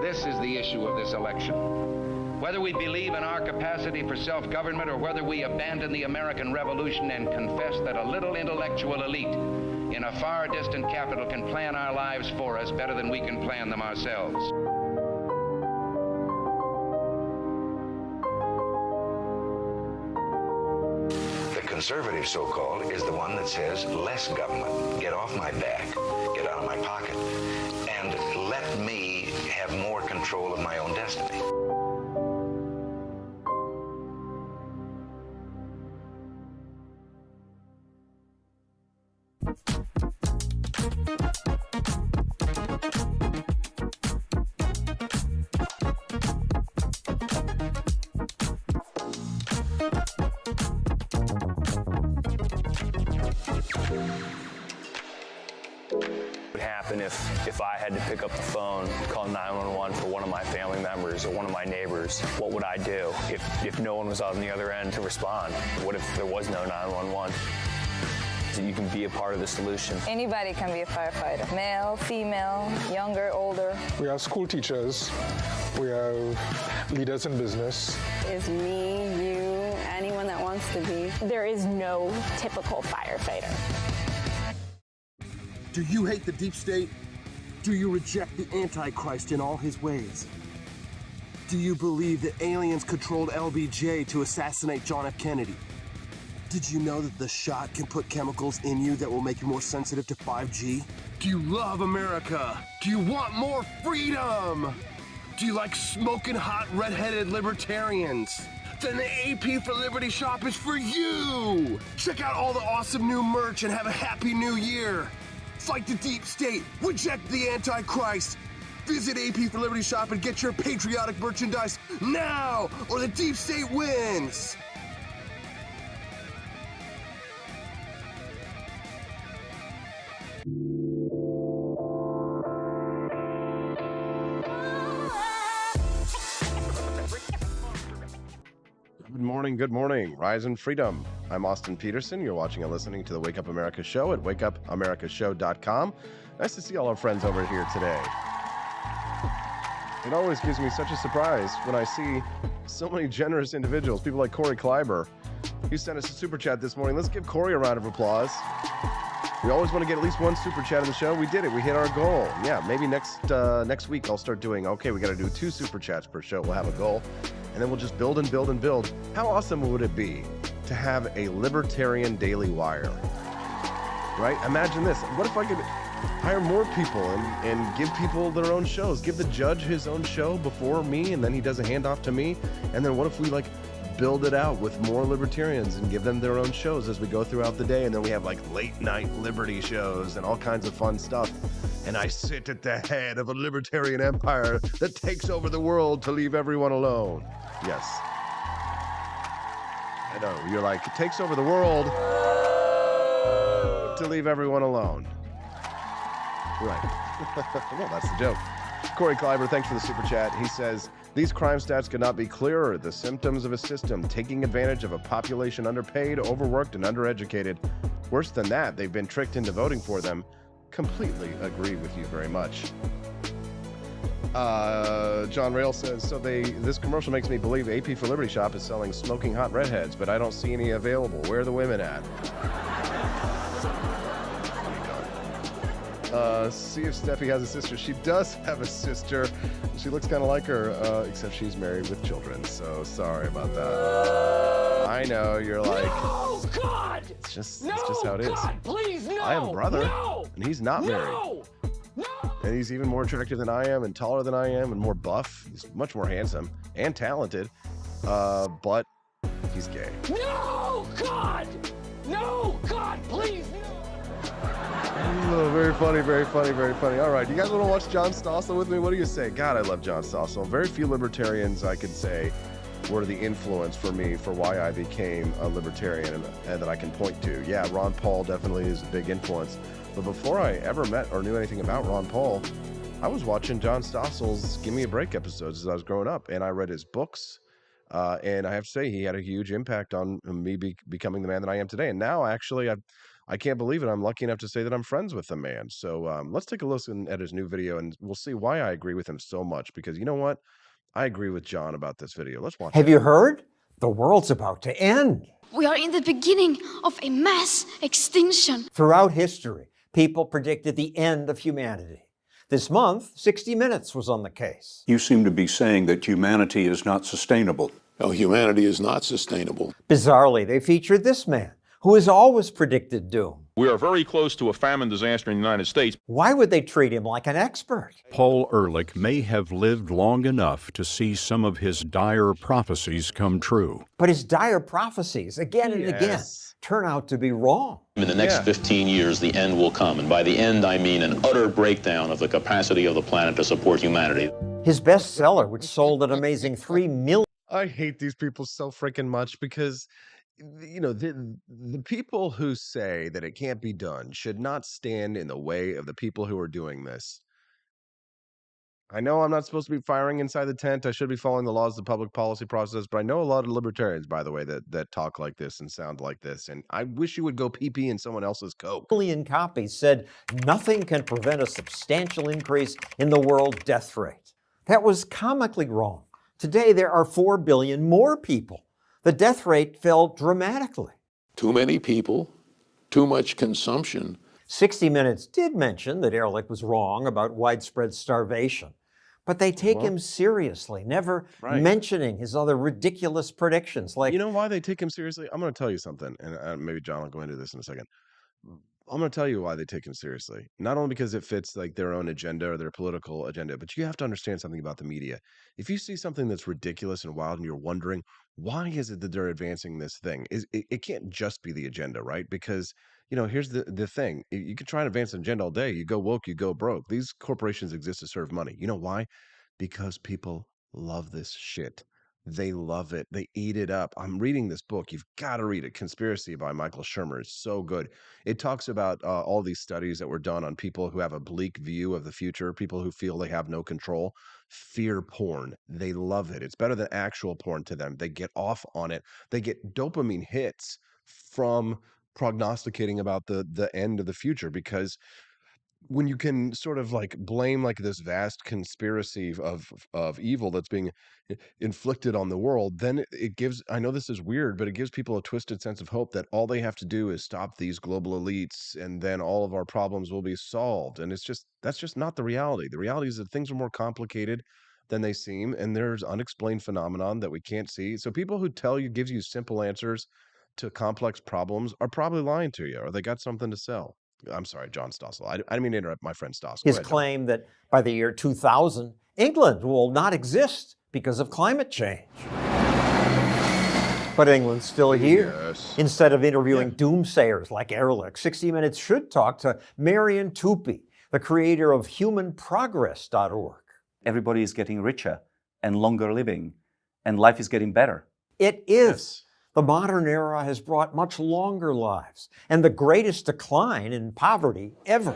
This is the issue of this election. Whether we believe in our capacity for self-government or whether we abandon the American Revolution and confess that a little intellectual elite in a far distant capital can plan our lives for us better than we can plan them ourselves. The conservative, so-called, is the one that says less government, get off my back, get out of my pocket, and let me have more control of my own destiny. What would happen if I had to pick up the phone, call 911 for one of my family members or one of my neighbors? What would I do if no one was on the other end to respond? What if there was no 911? So you can be a part of the solution. Anybody can be a firefighter. Male, female, younger, older. We have school teachers. We have leaders in business. Is me, you, anyone that wants to be. There is no typical firefighter. Do you hate the deep state? Do you reject the Antichrist in all his ways? Do you believe that aliens controlled LBJ to assassinate John F. Kennedy? Did you know that the shot can put chemicals in you that will make you more sensitive to 5G? Do you love America? Do you want more freedom? Do you like smoking hot red-headed libertarians? Then the AP for Liberty shop is for you! Check out all the awesome new merch and have a happy new year! Fight the deep state, reject the Antichrist! Visit AP for Liberty shop and get your patriotic merchandise now, or the deep state wins! Good morning. Rise in freedom. I'm Austin Peterson. You're watching and listening to the Wake Up America Show at wakeupAmericaShow.com. Nice to see all our friends over here today. It always gives me such a surprise when I see so many generous individuals, people like Corey Kleiber. He sent us a super chat this morning. Let's give Corey a round of applause. We always want to get at least one super chat in the show. We did it. We hit our goal. Yeah, maybe next week I'll start doing, okay, we got to do 2 super chats per show. We'll have a goal. And then we'll just build and build and build. How awesome would it be to have a libertarian Daily Wire? Right? Imagine this. What if I could hire more people and give people their own shows? Give the judge his own show before me, and then he does a handoff to me. And then what if we build it out with more libertarians and give them their own shows as we go throughout the day? And then we have late night liberty shows and all kinds of fun stuff. And I sit at the head of a libertarian empire that takes over the world to leave everyone alone. Yes. I know. You're like, it takes over the world to leave everyone alone. Right. Well, that's the joke. Corey Kleiber, thanks for the super chat. He says, these crime stats could not be clearer. The symptoms of a system taking advantage of a population underpaid, overworked, and undereducated. Worse than that, they've been tricked into voting for them. Completely agree with you very much. John Rail says, so this commercial makes me believe AP for Liberty Shop is selling smoking hot redheads, but I don't see any available. Where are the women at? See if Steffi has a sister. She does have a sister. She looks kind of like her, except she's married with children, so sorry about that. I know, you're like, no, God! It's just how it is. God, please, no! I have a brother, no! and he's not married. No! And he's even more attractive than I am, and taller than I am, and more buff. He's much more handsome and talented, but he's gay. No, God! No! God, please, no! Oh, very funny, very funny, very funny. All right, you guys want to watch John Stossel with me? What do you say? God, I love John Stossel. Very few libertarians, I could say, were the influence for me for why I became a libertarian and that I can point to. Yeah, Ron Paul definitely is a big influence. But before I ever met or knew anything about Ron Paul, I was watching John Stossel's Give Me a Break episodes as I was growing up, and I read his books. And I have to say, he had a huge impact on me becoming the man that I am today. And now, actually, I can't believe it. I'm lucky enough to say that I'm friends with the man. So let's take a listen at his new video, and we'll see why I agree with him so much. Because you know what? I agree with John about this video. Let's watch Have it. you heard? The world's about to end. We are in the beginning of a mass extinction. Throughout history, people predicted the end of humanity. This month, 60 Minutes was on the case. You seem to be saying that humanity is not sustainable. No, humanity is not sustainable. Bizarrely, they featured this man, who has always predicted doom. We are very close to a famine disaster in the United States. Why would they treat him like an expert? Paul Ehrlich may have lived long enough to see some of his dire prophecies come true. But his dire prophecies, again and again, turn out to be wrong. In the next 15 years, the end will come. And by the end, I mean an utter breakdown of the capacity of the planet to support humanity. His bestseller, which sold an amazing 3 million. I hate these people so freaking much because, you know, the people who say that it can't be done should not stand in the way of the people who are doing this. I know I'm not supposed to be firing inside the tent. I should be following the laws of the public policy process, but I know a lot of libertarians, by the way, that talk like this and sound like this. And I wish you would go pee-pee in someone else's Coke. Million copies said nothing can prevent a substantial increase in the world death rate. That was comically wrong. Today, there are 4 billion more people. The death rate fell dramatically. Too many people, too much consumption. 60 Minutes did mention that Ehrlich was wrong about widespread starvation, but they take him seriously, never mentioning his other ridiculous predictions. Like, you know why they take him seriously? I'm going to tell you something, and maybe John will go into this in a second. I'm going to tell you why they take him seriously. Not only because it fits like their own agenda or their political agenda, but you have to understand something about the media. If you see something that's ridiculous and wild and you're wondering, why is it that they're advancing this thing? It can't just be the agenda, right? Because, you know, here's the thing. You can try and advance an agenda all day. You go woke, you go broke. These corporations exist to serve money. You know why? Because people love this shit. They love it. They eat it up. I'm reading this book. You've got to read it. Conspiracy by Michael Shermer is so good. It talks about all these studies that were done on people who have a bleak view of the future, people who feel they have no control. Fear porn. They love it. It's better than actual porn to them. They get off on it. They get dopamine hits from prognosticating about the end of the future, because when you can sort of like blame like this vast conspiracy of evil that's being inflicted on the world, then it gives, I know this is weird, but it gives people a twisted sense of hope that all they have to do is stop these global elites and then all of our problems will be solved. And that's just not the reality. The reality is that things are more complicated than they seem, and there's unexplained phenomenon that we can't see. So people who gives you simple answers to complex problems are probably lying to you, or they got something to sell. I'm sorry, John Stossel. I didn't mean to interrupt my friend Stossel. his claim that by the year 2000, England will not exist because of climate change. But England's still here. Yes. Instead of interviewing doomsayers like Ehrlich, 60 Minutes should talk to Marian Tupy, the creator of humanprogress.org. Everybody is getting richer and longer living, and life is getting better. It is. The modern era has brought much longer lives and the greatest decline in poverty ever.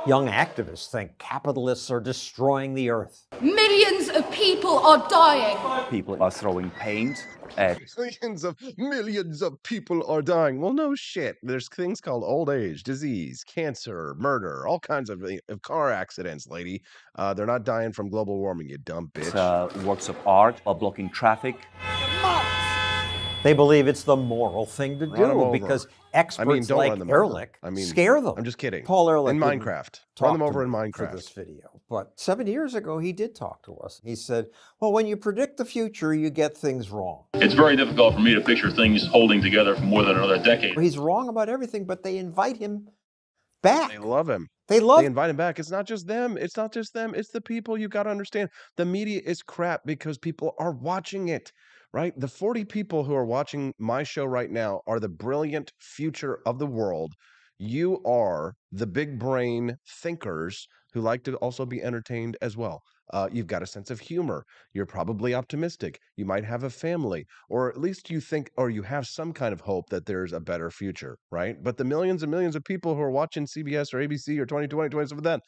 Young activists think capitalists are destroying the earth. Millions of people are dying. People are throwing paint at... Millions of people are dying. Well, no shit. There's things called old age, disease, cancer, murder, all kinds of car accidents, lady. They're not dying from global warming, you dumb bitch. Works of art are blocking traffic. They believe it's the moral thing to do because experts like Ehrlich scare them. I'm just kidding. Paul Ehrlich in Minecraft. Run them over in Minecraft. For this video. But 7 years ago, he did talk to us. He said, well, when you predict the future, you get things wrong. It's very difficult for me to picture things holding together for more than another decade. He's wrong about everything, but they invite him back. They love him. They invite him back. It's not just them. It's not just them. It's the people. You got to understand. The media is crap because people are watching it. right? The 40 people who are watching my show right now are the brilliant future of the world. You are the big brain thinkers who like to also be entertained as well. You've got a sense of humor. You're probably optimistic. You might have a family, or at least you think, or you have some kind of hope that there's a better future, right? But the millions and millions of people who are watching CBS or ABC or 2020, 27,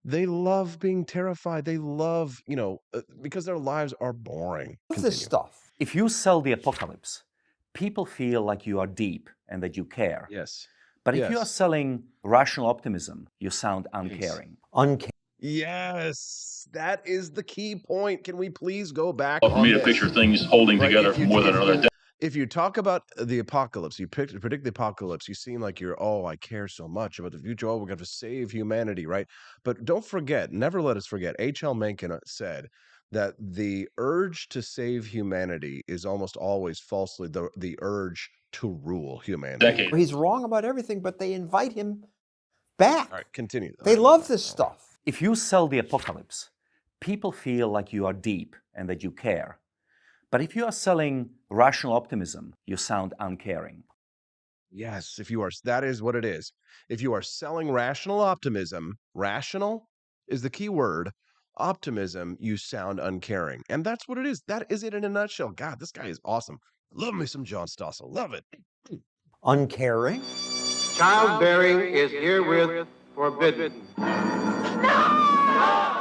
they love being terrified. They love, because their lives are boring. This stuff. If you sell the apocalypse, people feel like you are deep and that you care. Yes. But if you are selling rational optimism, you sound uncaring. Yes, that is the key point. Can we please go back For me to picture things holding together for more than another day. If you talk about the apocalypse, you predict the apocalypse, you seem like I care so much about the future. Oh, we're going to save humanity, right? But don't forget, never let us forget, H.L. Mencken said that the urge to save humanity is almost always falsely the urge to rule humanity. He's wrong about everything, but they invite him back. All right, continue. They love this stuff. If you sell the apocalypse, people feel like you are deep and that you care. But if you are selling rational optimism, you sound uncaring. Yes, that is what it is. If you are selling rational optimism, rational is the key word, optimism, you sound uncaring. And that's what it is. That is it in a nutshell. God, this guy is awesome. Love me some John Stossel. Love it. Uncaring? Childbearing is herewith forbidden.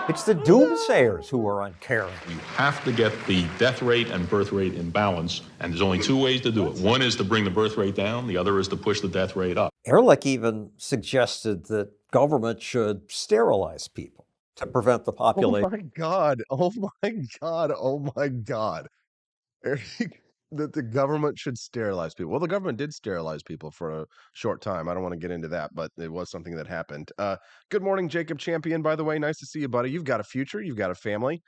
It's the doomsayers who are uncaring. You have to get the death rate and birth rate in balance, and there's only two ways to do it. One is to bring the birth rate down, the other is to push the death rate up. Ehrlich even suggested that government should sterilize people to prevent the population. Oh my God. Oh my God. Oh my God. That the government should sterilize people. Well, the government did sterilize people for a short time. I don't want to get into that, but it was something that happened. Good morning, Jacob Champion, by the way. Nice to see you, buddy. You've got a future. You've got a family.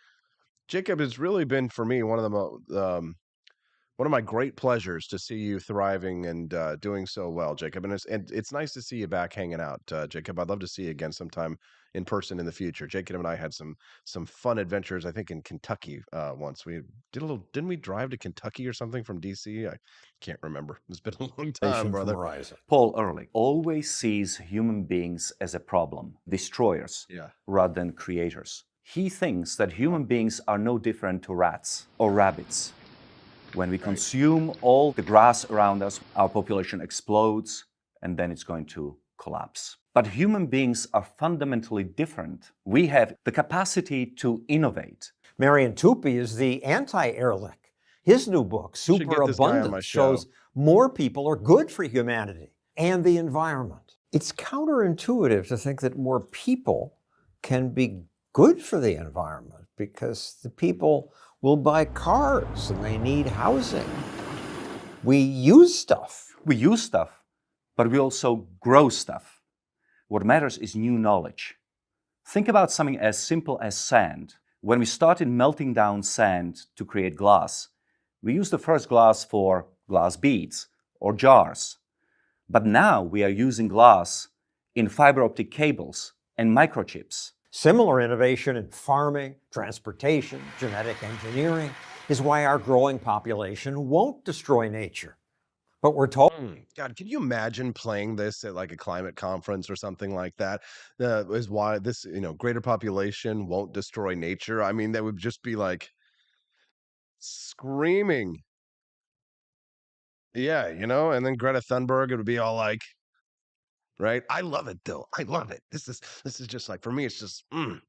Jacob has really been, for me, one of my great pleasures to see you thriving and doing so well, Jacob. And it's nice to see you back hanging out, Jacob. I'd love to see you again sometime in person in the future. Jacob and I had some fun adventures, I think, in Kentucky once. We did didn't we drive to Kentucky or something from DC? I can't remember. It's been a long time, brother. Paul Ehrlich always sees human beings as a problem, destroyers, rather than creators. He thinks that human beings are no different to rats or rabbits. When we consume all the grass around us, our population explodes, and then it's going to collapse. But human beings are fundamentally different. We have the capacity to innovate. Marian Tupy is the anti-Ehrlich. His new book, Superabundance, shows more people are good for humanity and the environment. It's counterintuitive to think that more people can be good for the environment because the people will buy cars and they need housing. We use stuff. We use stuff, but we also grow stuff. What matters is new knowledge. Think about something as simple as sand. When we started melting down sand to create glass, we used the first glass for glass beads or jars. But now we are using glass in fiber optic cables and microchips. Similar innovation in farming, transportation, genetic engineering is why our growing population won't destroy nature. But we're told... God, can you imagine playing this at like a climate conference or something like that? Is why this, greater population won't destroy nature. I mean, that would just be like screaming. Yeah, and then Greta Thunberg, it would be all like, right? I love it though. I love it. This is just like, for me, it's just some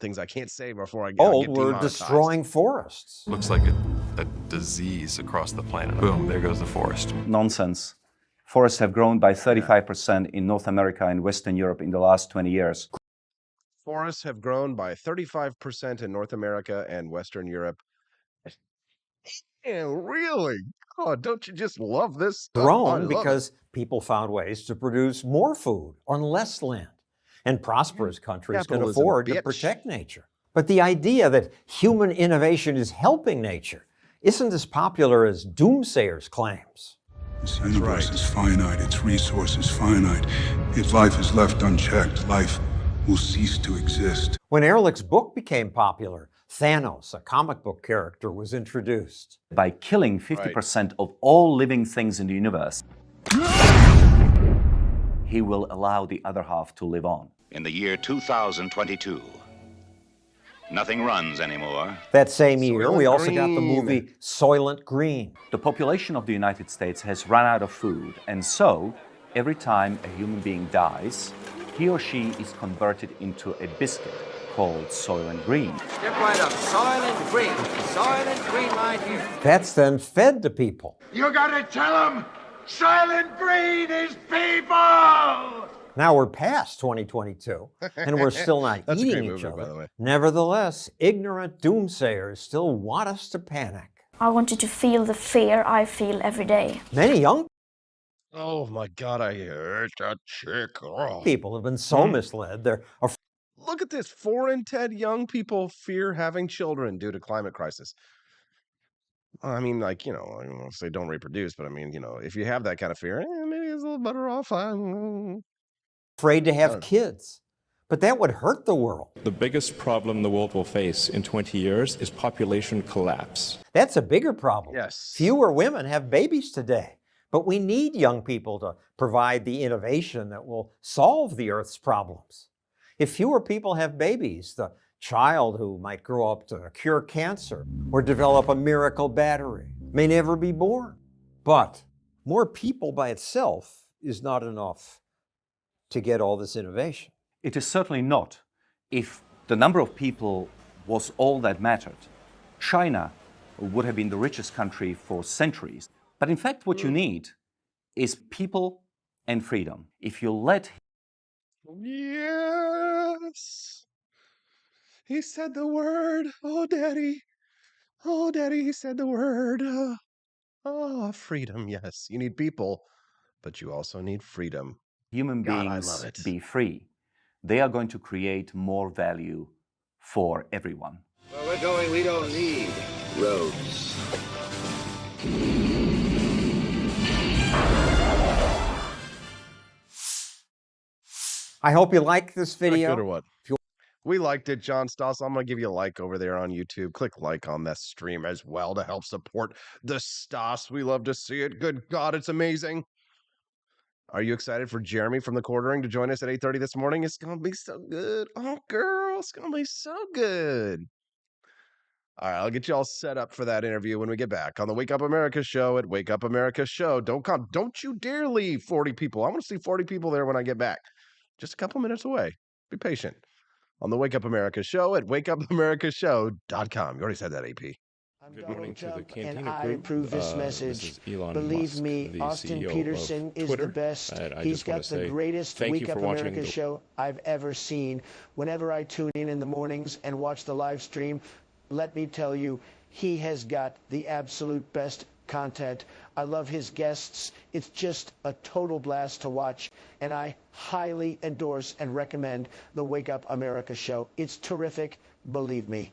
things I can't say before I get we're destroying forests. Looks like a disease across the planet. Boom, there goes the forest. Nonsense. Forests have grown by 35% in North America and Western Europe in the last 20 years. Forests have grown by 35% in North America and Western Europe. Yeah, really? Oh, don't you just love this stuff? Grown because people found ways to produce more food on less land. And prosperous countries can afford to protect nature. But the idea that human innovation is helping nature isn't as popular as doomsayers' claims. This universe is finite, its resources finite. If life is left unchecked, life will cease to exist. When Ehrlich's book became popular, Thanos, a comic book character, was introduced. By killing 50% of all living things in the universe, he will allow the other half to live on. In the year 2022, nothing runs anymore. That same year, we also got the Green. movie Soylent Green. The population of the United States has run out of food, and so every time a human being dies, he or she is converted into a biscuit called Soylent Green. Step right up. Soylent Green. Soylent Green right here. That's then fed to people. You gotta tell them Soylent Green is people! Now we're past 2022, and we're still not That's a eating great each movie, by the other. way. Nevertheless, ignorant doomsayers still want us to panic. I want you to feel the fear I feel every day. Many young Oh my God, I hate that chick. Oh. people have been so misled. They're Look at this. 4 in 10 young people fear having children due to climate crisis. I mean, like, I don't want to say don't reproduce, but I mean, if you have that kind of fear, maybe it's a little better off. afraid to have kids. But that would hurt the world. The biggest problem the world will face in 20 years is population collapse. That's a bigger problem. Yes. Fewer women have babies today. But we need young people to provide the innovation that will solve the Earth's problems. If fewer people have babies, the child who might grow up to cure cancer or develop a miracle battery may never be born. But more people by itself is not enough to get all this innovation. It is certainly not. If the number of people was all that mattered, China would have been the richest country for centuries. But in fact, what you need is people and freedom. If you let... Yes. He said the word. Oh, Daddy. Oh, Daddy, he said the word. Freedom. Yes. You need people, but you also need freedom. Human God, I beings love it. be free, they are going to create more value for everyone. Where we're going, we don't need roads. I hope you like this video. Good or what? We liked it, John Stoss. I'm going to give you a like over there on YouTube. Click like on that stream as well to help support the Stoss. We love to see it. Good God, it's amazing. Are you excited for Jeremy from the Quartering to join us at 8:30 this morning? It's going to be so good. Oh, girl, it's going to be so good. All right, I'll get you all set up for that interview when we get back on the Wake Up America show at Wake Up America Show. Don't you dare leave 40 people. I want to see 40 people there when I get back. Just a couple minutes away. Be patient. On the Wake Up America show at wakeupAmericaShow.com. You already said that, AP. Good morning to the Cantina and I approve this message. Believe Musk, me, the Austin CEO Peterson is Twitter. the best. I He's just wanna got the say greatest thank you Wake Up for watching America the- show I've ever seen. Whenever I tune in the mornings and watch the live stream, let me tell you, he has got the absolute best content. I love his guests. It's just a total blast to watch, and I highly endorse and recommend the Wake Up America show. It's terrific, believe me.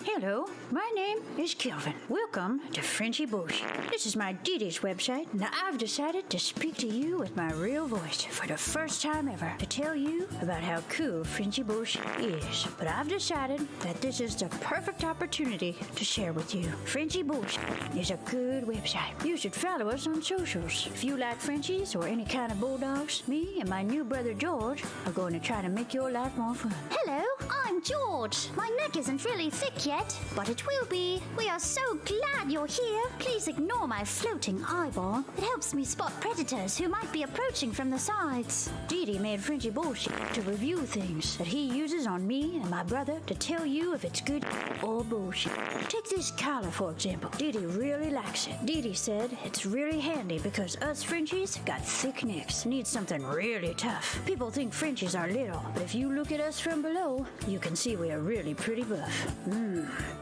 Hello, my name is Kelvin. Welcome to Frenchie Bush. This is my Didi's website. Now I've decided to speak to you with my real voice for the first time ever to tell you about how cool Frenchie Bush is. But I've decided that this is the perfect opportunity to share with you. Frenchie Bush is a good website. You should follow us on socials. If you like Frenchies or any kind of bulldogs, me and my new brother George are going to try to make your life more fun. Hello, I'm George. My neck isn't really thick yet, but it will be. We are so glad you're here. Please ignore my floating eyeball. It helps me spot predators who might be approaching from the sides. Didi made Frenchie bullshit to review things that he uses on me and my brother to tell you if it's good or bullshit. Take this collar, for example. Didi really likes it. Didi said it's really handy because us Frenchies got thick necks. Need something really tough. People think Frenchies are little, but if you look at us from below, you can see we are really pretty buff.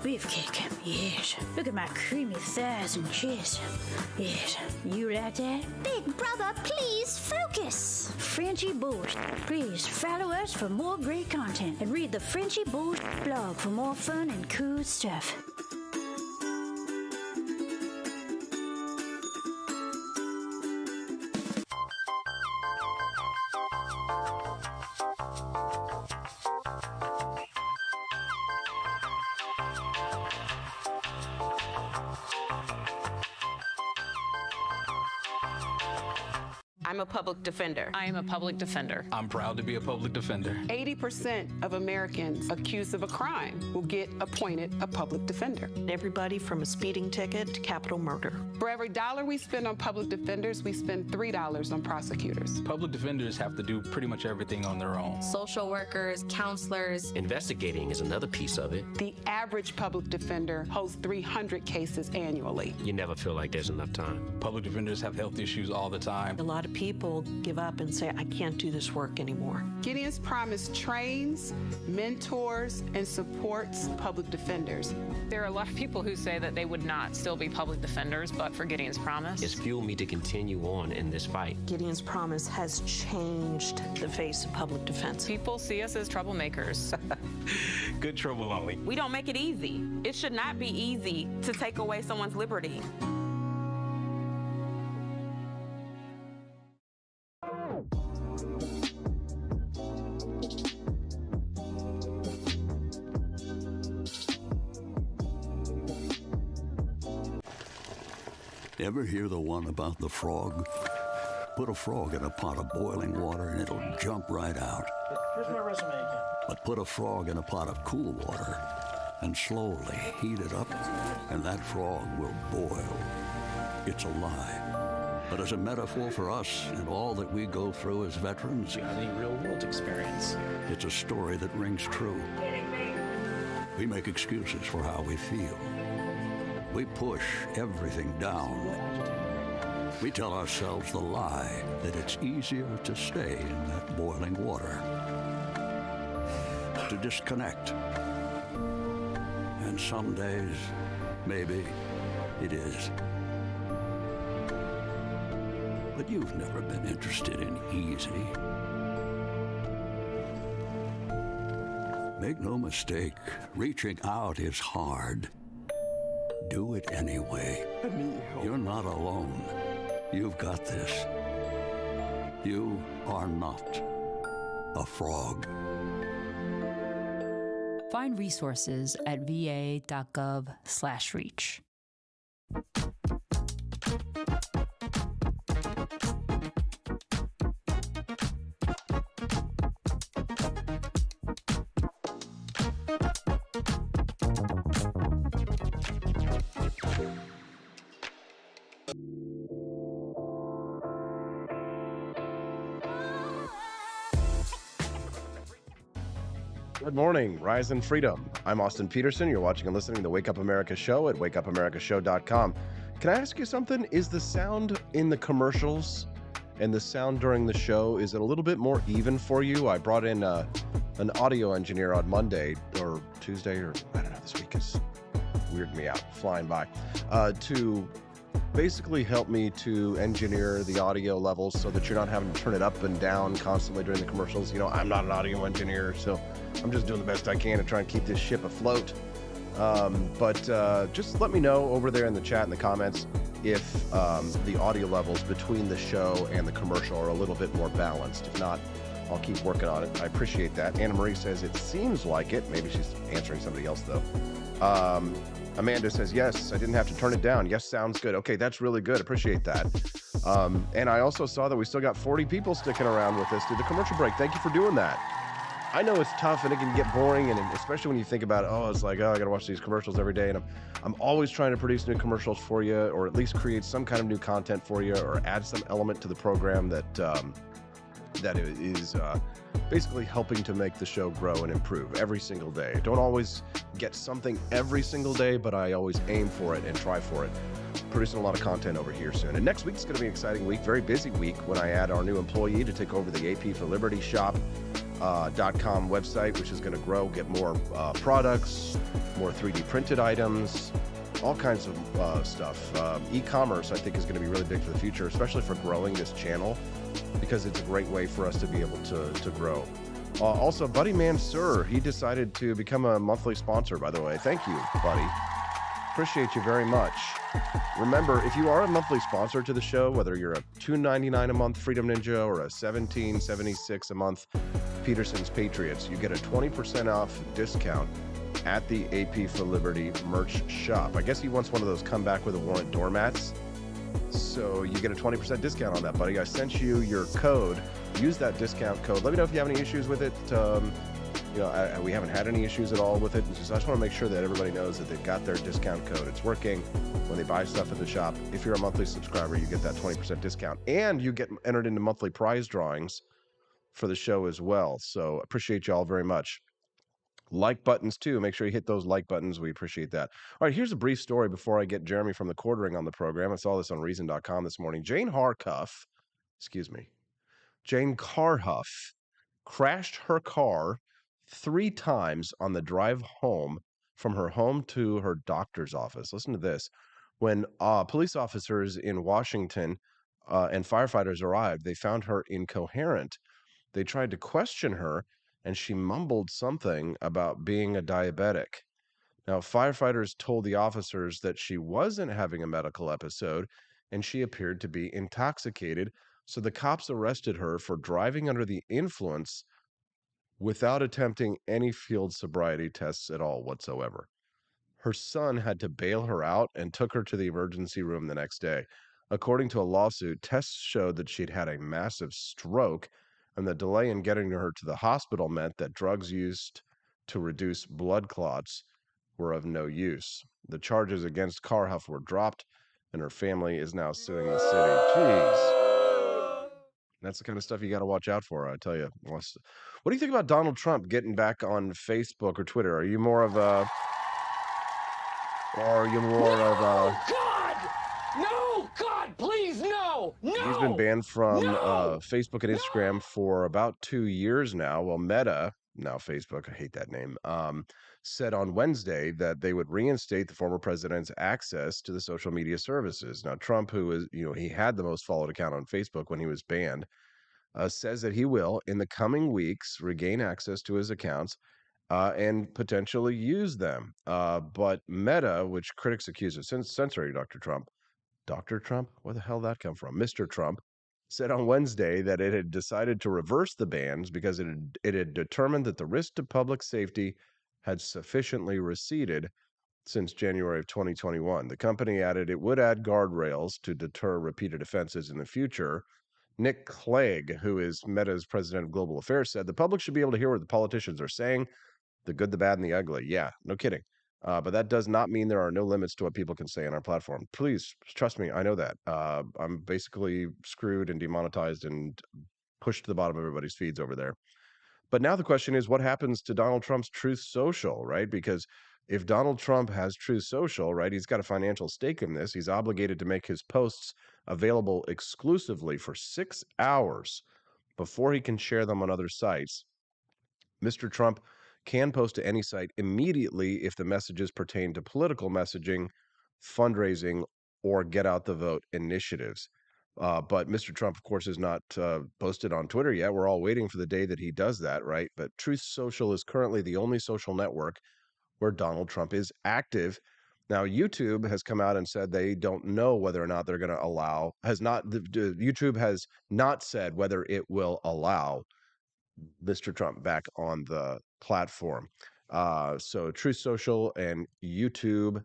Beefcake, yes. Look at my creamy thighs and chest. Yes, you like that? Big brother, please focus. Frenchie Bush. Please follow us for more great content and read the Frenchie Bush blog for more fun and cool stuff. I'm a public defender. I am a public defender. I'm proud to be a public defender. 80% of Americans accused of a crime will get appointed a public defender. Everybody from a speeding ticket to capital murder. For every dollar we spend on public defenders, we spend $3 on prosecutors. Public defenders have to do pretty much everything on their own. Social workers, counselors. Investigating is another piece of it. The average public defender holds 300 cases annually. You never feel like there's enough time. Public defenders have health issues all the time. A lot of people give up and say, I can't do this work anymore. Gideon's Promise trains, mentors, and supports public defenders. There are a lot of people who say that they would not still be public defenders, but for Gideon's Promise. It's fueled me to continue on in this fight. Gideon's Promise has changed the face of public defense. People see us as troublemakers. Good trouble only. We don't make it easy. It should not be easy to take away someone's liberty. Ever hear the one about the frog? Put a frog in a pot of boiling water and it'll jump right out. Here's my resume again. But put a frog in a pot of cool water and slowly heat it up, and that frog will boil. It's a lie. But as a metaphor for us and all that we go through as veterans, Any real-world experience. it's a story that rings true. We make excuses for how we feel. We push everything down. We tell ourselves the lie that it's easier to stay in that boiling water, to disconnect. And some days, maybe it is. But you've never been interested in easy. Make no mistake, reaching out is hard. Do it anyway. You're not alone. You've got this. You are not a frog. Find resources at va.gov/reach. Good morning, Rise and Freedom. I'm Austin Peterson. You're watching and listening to the Wake Up America show at wakeupAmericaShow.com. Can I ask you something? Is the sound in the commercials and the sound during the show, is it a little bit more even for you? I brought in an audio engineer on Monday or Tuesday, or I don't know, this week is weirding me out, flying by, to basically help me to engineer the audio levels so that you're not having to turn it up and down constantly during the commercials. You know, I'm not an audio engineer, so I'm just doing the best I can to try and keep this ship afloat. But just let me know over there in the chat and the comments if the audio levels between the show and the commercial are a little bit more balanced. If not, I'll keep working on it. I appreciate that. Anna Marie says it seems like it. Maybe she's answering somebody else, though. Amanda says, yes, I didn't have to turn it down. Yes, sounds good. Okay, that's really good. Appreciate that. And I also saw that we still got 40 people sticking around with us through the commercial break. Thank you for doing that. I know it's tough and it can get boring, and especially when you think about it, it's like, I gotta watch these commercials every day, and I'm always trying to produce new commercials for you, or at least create some kind of new content for you, or add some element to the program that is basically helping to make the show grow and improve every single day. I don't always get something every single day, but I always aim for it and try for it. Producing a lot of content over here soon. And next week's going to be an exciting week, very busy week, when I add our new employee to take over the AP for Liberty shop.com website, which is going to grow, get more products, more 3D printed items, all kinds of stuff. E-commerce, I think, is going to be really big for the future, especially for growing this channel, because it's a great way for us to be able to grow. Also, Buddy Mansur, he decided to become a monthly sponsor, by the way. Thank you, Buddy. Appreciate you very much. Remember, if you are a monthly sponsor to the show, whether you're a $2.99 a month Freedom Ninja or a $17.76 a month Peterson's Patriots, you get a 20% off discount at the AP for Liberty merch shop. I guess he wants one of those come back with a warrant doormats. So you get a 20% discount on that, buddy. I sent you your code. Use that discount code. Let me know if you have any issues with it. We haven't had any issues at all with it. I just want to make sure that everybody knows that they've got their discount code. It's working when they buy stuff at the shop. If you're a monthly subscriber, you get that 20% discount. And you get entered into monthly prize drawings for the show as well. So appreciate y'all very much. Like buttons too. Make sure you hit those like buttons. We appreciate that. All right, here's a brief story before I get Jeremy from the Quartering on the program. I saw this on Reason.com this morning. Jane Carhuff crashed her car 3 times on the drive home from her home to her doctor's office. Listen to this. When police officers in Washington and firefighters arrived, they found her incoherent. They tried to question her, and she mumbled something about being a diabetic. Now, firefighters told the officers that she wasn't having a medical episode, and she appeared to be intoxicated. So the cops arrested her for driving under the influence without attempting any field sobriety tests at all whatsoever. Her son had to bail her out and took her to the emergency room the next day. According to a lawsuit, tests showed that she'd had a massive stroke, and the delay in getting her to the hospital meant that drugs used to reduce blood clots were of no use. The charges against Carhuff were dropped, and her family is now suing the city. Jeez. That's the kind of stuff you got to watch out for, I tell you. What do you think about Donald Trump getting back on Facebook or Twitter? Are you more of a... God! No! God, please, no! No! He's been banned from Facebook and Instagram for about 2 years now. Well, Meta, now Facebook, I hate that name, said on Wednesday that they would reinstate the former president's access to the social media services. Now, Trump, who is, he had the most followed account on Facebook when he was banned, says that he will, in the coming weeks, regain access to his accounts and potentially use them. But Meta, which critics accuse of censoring Dr. Trump? Where the hell did that come from? Mr. Trump said on Wednesday that it had decided to reverse the bans because it had determined that the risk to public safety had sufficiently receded since January of 2021. The company added it would add guardrails to deter repeated offenses in the future. Nick Clegg, who is Meta's president of global affairs, said the public should be able to hear what the politicians are saying, the good, the bad, and the ugly. Yeah, no kidding. But that does not mean there are no limits to what people can say on our platform. Please, trust me, I know that. I'm basically screwed and demonetized and pushed to the bottom of everybody's feeds over there. But now the question is, what happens to Donald Trump's Truth Social, right? Because if Donald Trump has Truth Social, right, he's got a financial stake in this. He's obligated to make his posts available exclusively for 6 hours before he can share them on other sites. Mr. Trump can post to any site immediately if the messages pertain to political messaging, fundraising, or get out the vote initiatives. But Mr. Trump, of course, is not posted on Twitter yet. We're all waiting for the day that he does that, right? But Truth Social is currently the only social network where Donald Trump is active. Now, YouTube has come out and said they don't know whether or not they're going to allow, YouTube has not said whether it will allow Mr. Trump back on the platform. So Truth Social and YouTube,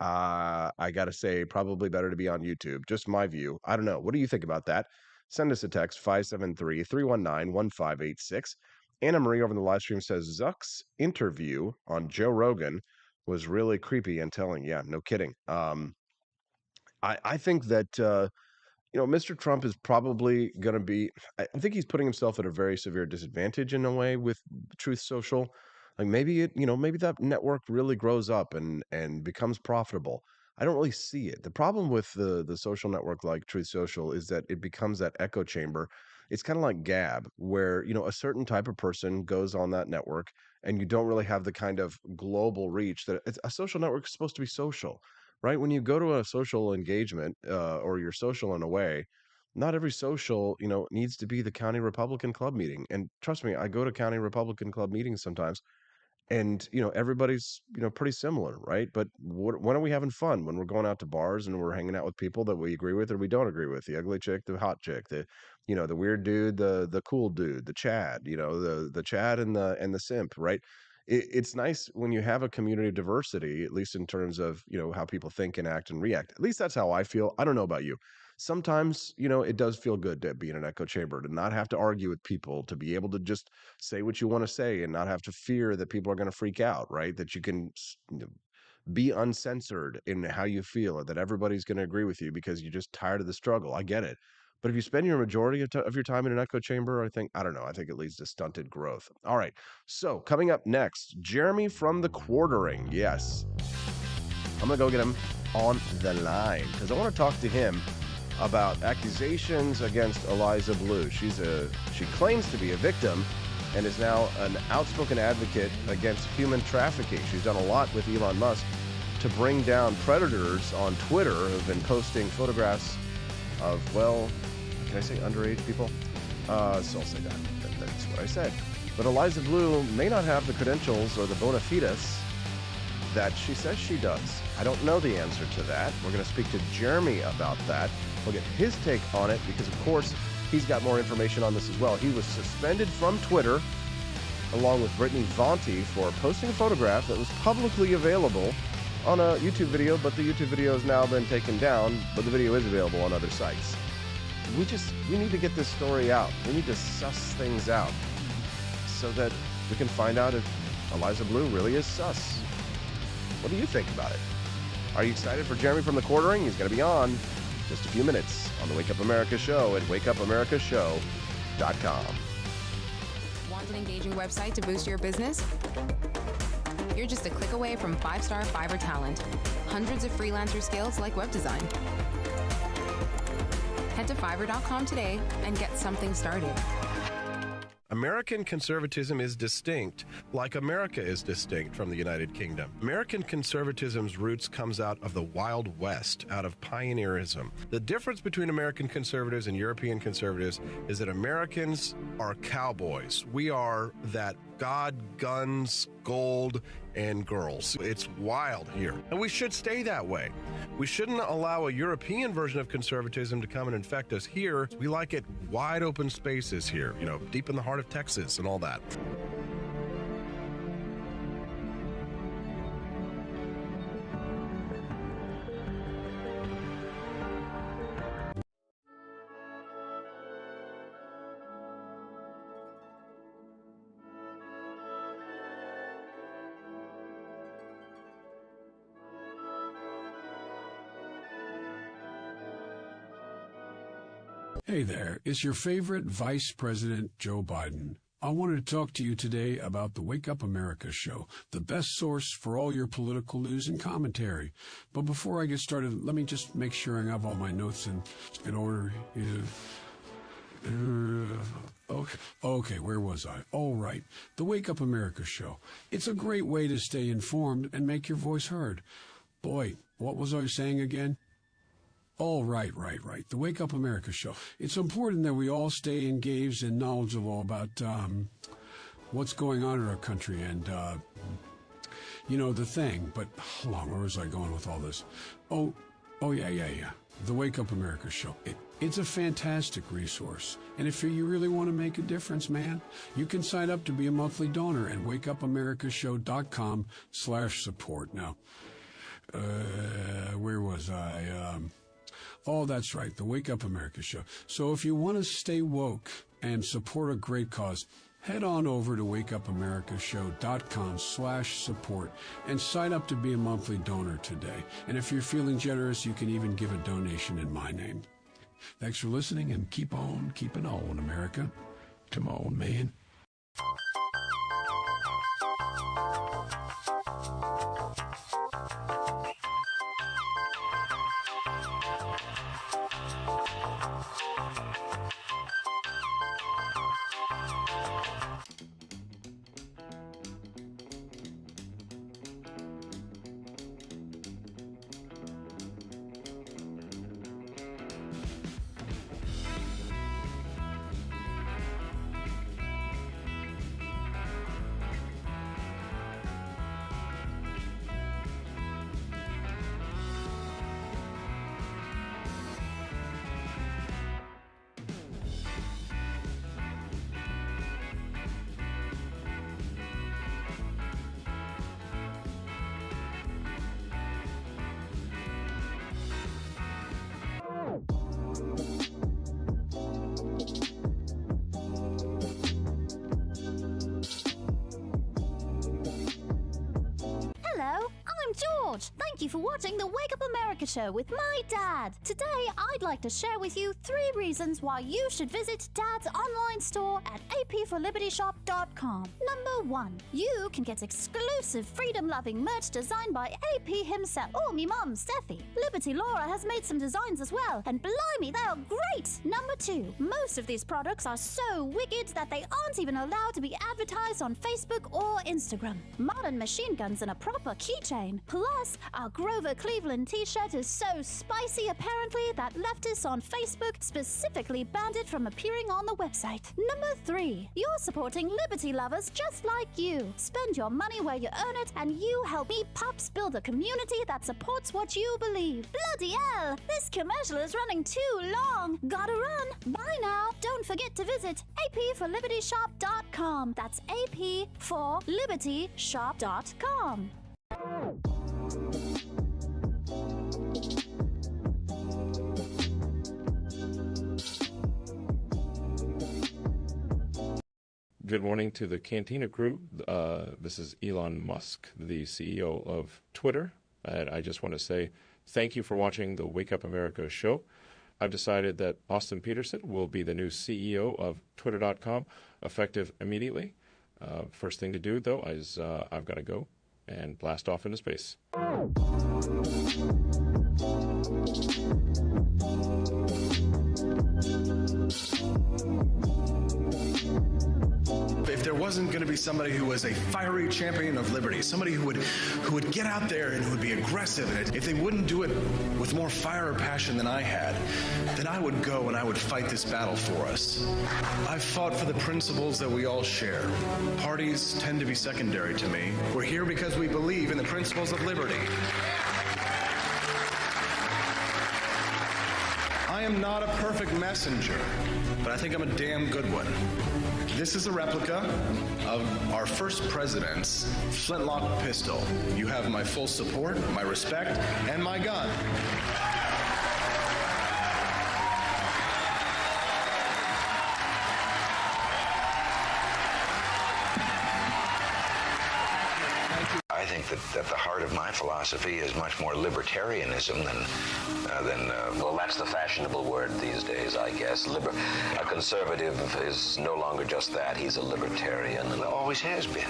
I got to say, probably better to be on YouTube. Just my view. I don't know. What do you think about that? Send us a text, 573-319-1586. Anna Marie over in the live stream says, Zuck's interview on Joe Rogan was really creepy and telling. Yeah, no kidding. I think that... Mr. Trump is probably going to be, I think he's putting himself at a very severe disadvantage in a way with Truth Social. Like maybe maybe that network really grows up and becomes profitable. I don't really see it. The problem with the social network like Truth Social is that it becomes that echo chamber. It's kind of like Gab, where, a certain type of person goes on that network and you don't really have the kind of global reach that a social network is supposed to be social. Right? When you go to a social engagement or you're social in a way, not every social, needs to be the county Republican club meeting. And trust me, I go to county Republican club meetings sometimes and, everybody's, pretty similar, right? But when are we having fun? When we're going out to bars and we're hanging out with people that we agree with or we don't agree with, the ugly chick, the hot chick, the weird dude, the cool dude, the Chad, the Chad and the simp, right? it's nice when you have a community of diversity, at least in terms of, how people think and act and react. At least that's how I feel. I don't know about you. Sometimes, it does feel good to be in an echo chamber, to not have to argue with people, to be able to just say what you want to say and not have to fear that people are going to freak out, right? That you can be uncensored in how you feel, or that everybody's going to agree with you because you're just tired of the struggle. I get it. But if you spend your majority of your time in an echo chamber, I don't know, I think it leads to stunted growth. All right. So coming up next, Jeremy from the Quartering. Yes. I'm going to go get him on the line because I want to talk to him about accusations against Eliza Blue. She claims to be a victim and is now an outspoken advocate against human trafficking. She's done a lot with Elon Musk to bring down predators on Twitter who've been posting photographs of, well, can I say underage people? So I'll say that. That's what I said. But Eliza Blue may not have the credentials or the bona fides that she says she does. I don't know the answer to that. We're going to speak to Jeremy about that. We'll get his take on it because, of course, he's got more information on this as well. He was suspended from Twitter, along with Brittany Vonti, for posting a photograph that was publicly available on a YouTube video, but the YouTube video has now been taken down, but the video is available on other sites. We need to get this story out. We need to suss things out so that we can find out if Eliza Blue really is sus. What do you think about it? Are you excited for Jeremy from the Quartering? He's going to be on just a few minutes on the Wake Up America Show at wakeupAmericaShow.com. Want an engaging website to boost your business? You're just a click away from 5-star Fiverr talent. Hundreds of freelancer skills like web design. Head to Fiverr.com today and get something started. American conservatism is distinct, like America is distinct from the United Kingdom. American conservatism's roots comes out of the Wild West, out of pioneerism. The difference between American conservatives and European conservatives is that Americans are cowboys. We are that God, guns, gold, and girls. It's wild here, and we should stay that way. We shouldn't allow a European version of conservatism to come and infect us here. We like it wide open spaces here, deep in the heart of Texas and all that. Hey there, it's your favorite Vice President Joe Biden. I wanted to talk to you today about the Wake Up America show, the best source for all your political news and commentary. But before I get started, let me just make sure I have all my notes in order. Okay, where was I? All right, the Wake Up America show. It's a great way to stay informed and make your voice heard. Boy, what was I saying again? Oh, right. The Wake Up America show. It's important that we all stay engaged and knowledgeable about what's going on in our country and, the thing. But hold on, where was I going with all this? Oh, yeah. The Wake Up America show. It's a fantastic resource. And if you really want to make a difference, man, you can sign up to be a monthly donor at wakeupAmericaShow.com/support. Now, where was I? Oh, that's right, the Wake Up America show. So if you want to stay woke and support a great cause, head on over to wakeupAmericaShow.com/support and sign up to be a monthly donor today. And if you're feeling generous, you can even give a donation in my name. Thanks for listening, and keep on keeping on, America. Come on, man. Thank you for watching the Wake Up America show with my dad. Today, I'd like to share with you 3 reasons why you should visit Dad's online store at apforlibertyshop.com. Number 1, you can get exclusive freedom-loving merch designed by AP himself, or me mum, Steffi. Liberty Laura has made some designs as well, and blimey, they are great! Number 2, most of these products are so wicked that they aren't even allowed to be advertised on Facebook or Instagram. Modern machine guns and a proper keychain. Plus, our Grover Cleveland t-shirt is so spicy apparently that leftists on Facebook specifically banned it from appearing on the website. Number 3, you're supporting liberty lovers just like you. Spend your money where you earn it, and you help me Pops build a community that supports what you believe. Bloody hell, this commercial is running too long. Gotta run. Bye now. Don't forget to visit apforlibertyshop.com. That's apforlibertyshop.com. Good morning to the Cantina crew. This is Elon Musk, the CEO of Twitter. And I just want to say thank you for watching the Wake Up America show. I've decided that Austin Peterson will be the new CEO of Twitter.com, effective immediately. First thing to do, though, is I've got to go and blast off into space. If there wasn't going to be somebody who was a fiery champion of liberty, somebody who would get out there and who would be aggressive, and if they wouldn't do it with more fire or passion than I had, then I would go and I would fight this battle for us. I've fought for the principles that we all share. Parties tend to be secondary to me. We're here because we believe in the principles of liberty. I am not a perfect messenger, but I think I'm a damn good one. This is a replica of our first president's flintlock pistol. You have my full support, my respect, and my gun. I think that at the heart of my philosophy is much more libertarianism than well, that's the fashionable word these days, I guess. A conservative is no longer just that. He's a libertarian, and always has been.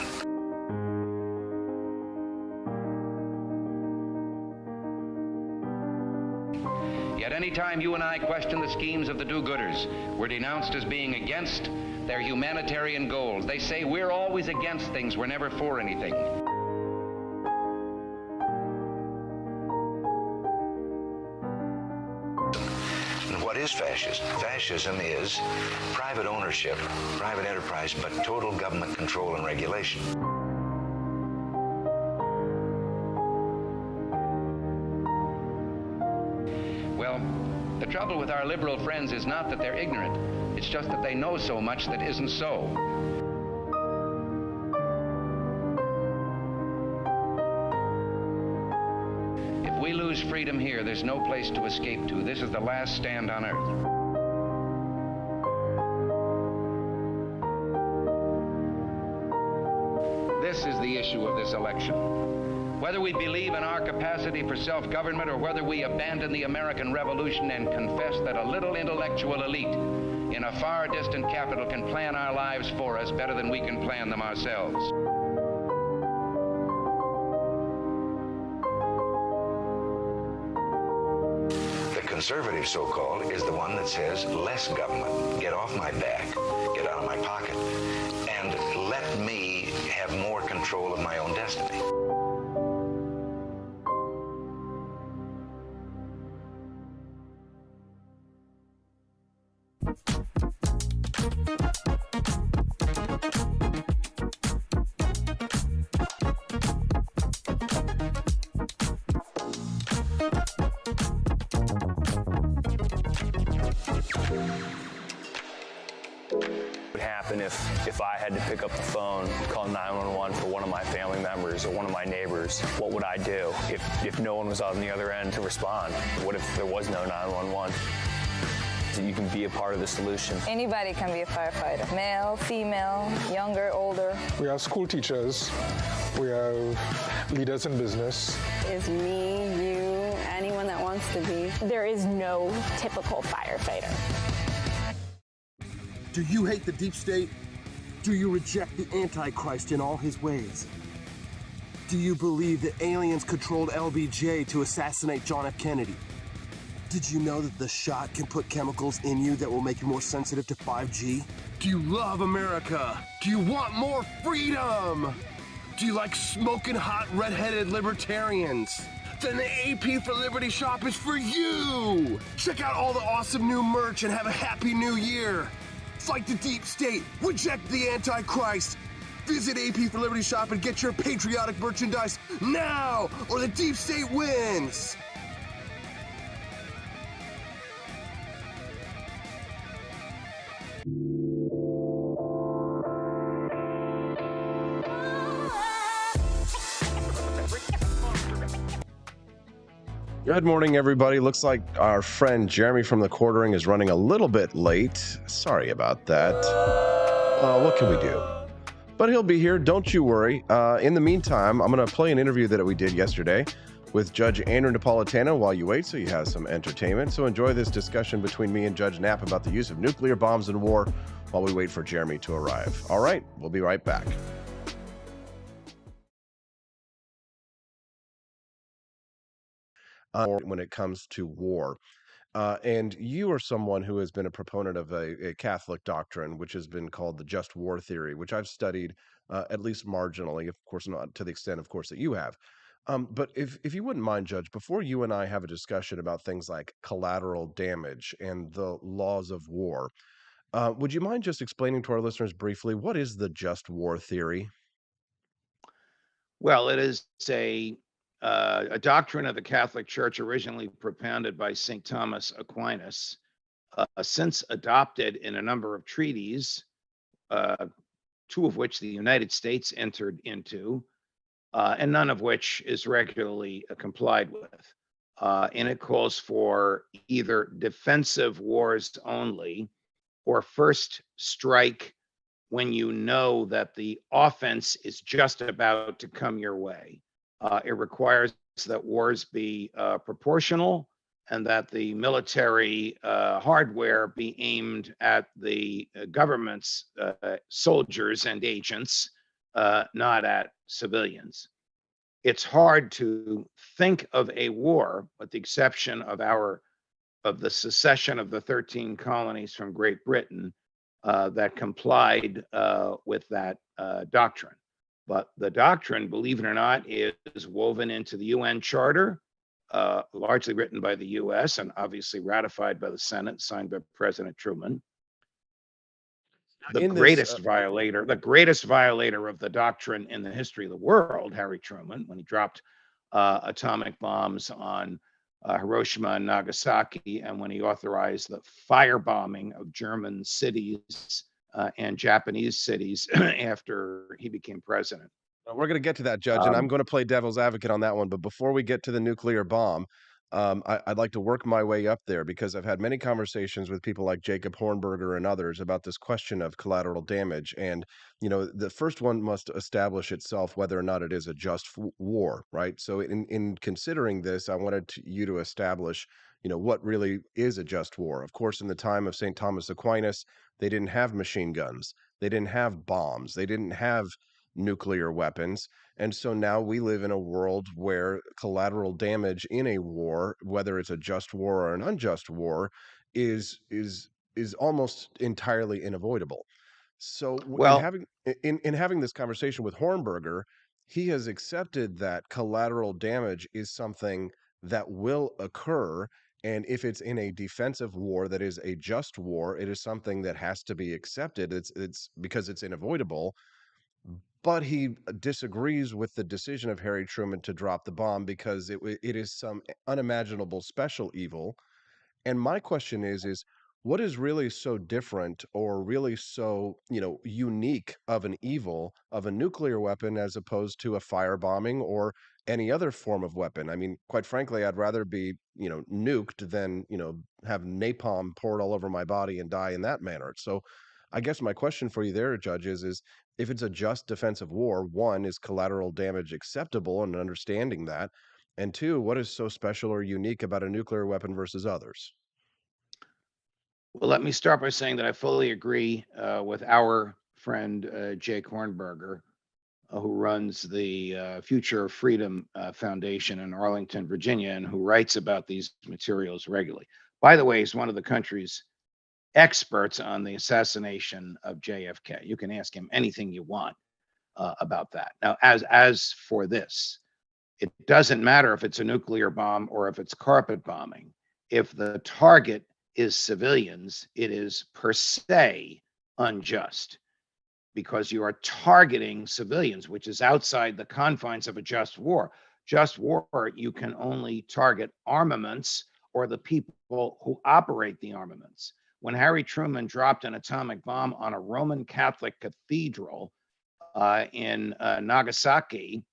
Yet any time you and I question the schemes of the do-gooders, we're denounced as being against their humanitarian goals. They say we're always against things, we're never for anything. What is fascism? Fascism is private ownership, private enterprise, but total government control and regulation. Well, the trouble with our liberal friends is not that they're ignorant. It's just that they know so much that isn't so. If we lose freedom here, there's no place to escape to. This is the last stand on earth. This is the issue of this election. Whether we believe in our capacity for self-government or whether we abandon the American Revolution and confess that a little intellectual elite in a far distant capital can plan our lives for us better than we can plan them ourselves. Conservative, so-called, is the one that says less government, get off my back, get out of my pocket, and let me have more control of my own destiny. If I had to pick up the phone, call 911 for one of my family members or one of my neighbors, what would I do if no one was on the other end to respond? What if there was no 911? that you can be a part of the solution. Anybody can be a firefighter. Male, female, younger, older. We have school teachers. We have leaders in business. Is me, you, anyone that wants to be. There is no typical firefighter. Do you hate the deep state? Do you reject the Antichrist in all his ways? Do you believe that aliens controlled LBJ to assassinate John F. Kennedy? Did you know that the shot can put chemicals in you that will make you more sensitive to 5G? Do you love America? Do you want more freedom? Do you like smoking hot red-headed libertarians? Then the AP for Liberty shop is for you! Check out all the awesome new merch and have a happy new year! Fight the deep state, reject the Antichrist! Visit AP for Liberty shop and get your patriotic merchandise now, or the deep state wins! Good morning, everybody. Looks like our friend Jeremy from the Quartering is running a little bit late. Sorry about that. What can we do? But he'll be here, don't you worry. In the meantime, I'm going to play an interview that we did yesterday with Judge Andrew Napolitano while you wait, so you have some entertainment. So enjoy this discussion between me and Judge Knapp about the use of nuclear bombs in war while we wait for Jeremy to arrive. All right, we'll be right back. When it comes to war. And you are someone who has been a proponent of a Catholic doctrine, which has been called the just war theory, which I've studied at least marginally, of course, not to the extent, of course, that you have. But if you wouldn't mind, Judge, before you and I have a discussion about things like collateral damage and the laws of war, would you mind just explaining to our listeners briefly, what is the just war theory? Well, it is a doctrine of the Catholic Church originally propounded by St. Thomas Aquinas, since adopted in a number of treaties, two of which the United States entered into, and none of which is regularly complied with. And it calls for either defensive wars only, or first strike when you know that the offense is just about to come your way. It requires that wars be proportional and that the military hardware be aimed at the government's soldiers and agents, not at civilians. It's hard to think of a war, with the exception of the secession of the 13 colonies from Great Britain, that complied with that doctrine. But the doctrine, believe it or not, is woven into the UN Charter, largely written by the US and obviously ratified by the Senate, signed by President Truman. The greatest violator of the doctrine in the history of the world, Harry Truman, when he dropped atomic bombs on Hiroshima and Nagasaki, and when he authorized the firebombing of German cities and Japanese cities after he became president. We're going to get to that, Judge, and I'm going to play devil's advocate on that one. But before we get to the nuclear bomb, I'd like to work my way up there, because I've had many conversations with people like Jacob Hornberger and others about this question of collateral damage. And, you know, the first one must establish itself whether or not it is a just war, right? So in considering this, I wanted you to establish, you know, what really is a just war. Of course, in the time of St. Thomas Aquinas, they didn't have machine guns. They didn't have bombs. They didn't have nuclear weapons. And so now we live in a world where collateral damage in a war, whether it's a just war or an unjust war, is almost entirely unavoidable. So in having this conversation with Hornberger, he has accepted that collateral damage is something that will occur. And if it's in a defensive war that is a just war, it is something that has to be accepted. It's because it's unavoidable. But he disagrees with the decision of Harry Truman to drop the bomb because it is some unimaginable special evil. And my question is what is really so different or really so, unique of an evil of a nuclear weapon as opposed to a firebombing or any other form of weapon? I mean, quite frankly, I'd rather be, nuked than, have napalm poured all over my body and die in that manner. So I guess my question for you there, judges, is if it's a just defensive war, one, is collateral damage acceptable and understanding that? And two, what is so special or unique about a nuclear weapon versus others? Well, let me start by saying that I fully agree with our friend Jake Hornberger, who runs the Future of Freedom Foundation in Arlington, Virginia, and who writes about these materials regularly. By the way, he's one of the country's experts on the assassination of JFK. You can ask him anything you want about that. Now, as for this, it doesn't matter if it's a nuclear bomb or if it's carpet bombing. If the target is civilians, it is per se unjust because you are targeting civilians, which is outside the confines of a just war. Just war, you can only target armaments or the people who operate the armaments. When Harry Truman dropped an atomic bomb on a Roman Catholic cathedral in Nagasaki,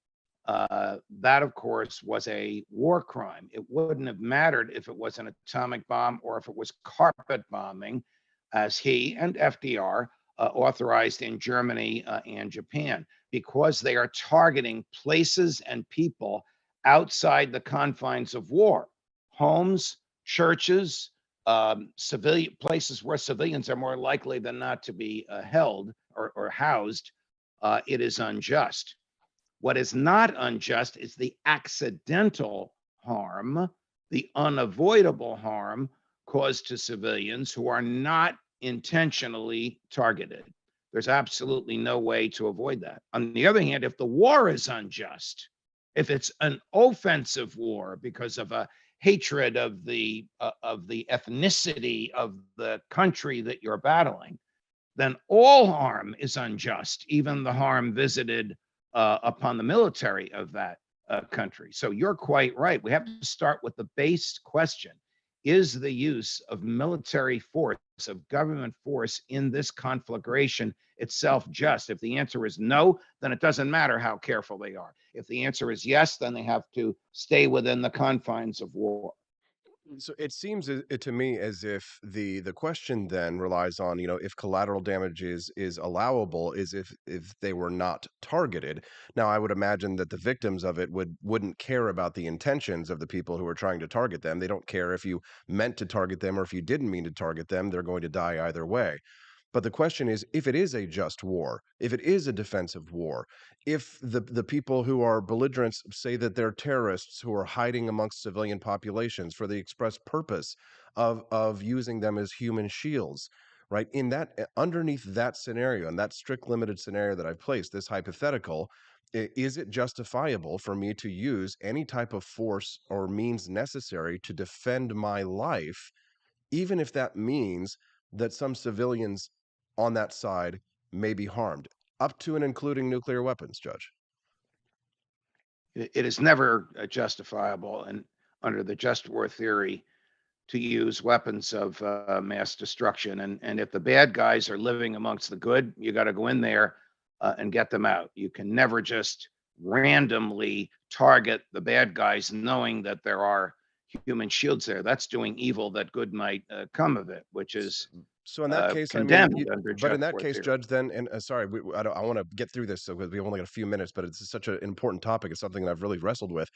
that, of course, was a war crime. It wouldn't have mattered if it was an atomic bomb or if it was carpet bombing, as he and FDR authorized in Germany and Japan, because they are targeting places and people outside the confines of war, homes, churches, civilian places where civilians are more likely than not to be held or housed. It is unjust. What is not unjust is the accidental harm, the unavoidable harm caused to civilians who are not intentionally targeted. There's absolutely no way to avoid that. On the other hand, if the war is unjust, if it's an offensive war because of a hatred of the ethnicity of the country that you're battling, then all harm is unjust, even the harm visited upon the military of that country. So you're quite right. We have to start with the base question. Is the use of military force, of government force in this conflagration itself just? If the answer is no, then it doesn't matter how careful they are. If the answer is yes, then they have to stay within the confines of war. So it seems to me as if the question then relies on, if collateral damage is allowable, is if they were not targeted. Now, I would imagine that the victims of it wouldn't care about the intentions of the people who are trying to target them. They don't care if you meant to target them or if you didn't mean to target them. They're going to die either way. But the question is, if it is a just war, if it is a defensive war, if the people who are belligerents say that they're terrorists who are hiding amongst civilian populations for the express purpose of using them as human shields, right? In that underneath that scenario and that strict limited scenario that I've placed, this hypothetical, is it justifiable for me to use any type of force or means necessary to defend my life, even if that means that some civilians on that side may be harmed, up to and including nuclear weapons, Judge? It is never justifiable, and under the just war theory, to use weapons of mass destruction. And if the bad guys are living amongst the good, you got to go in there and get them out. You can never just randomly target the bad guys knowing that there are human shields there. That's doing evil that good might come of it, which is So in that case, condemned under but in just that war case, theory. Judge, then, and sorry, I want to get through this, so we've only got a few minutes, but it's such an important topic. It's something that I've really wrestled with.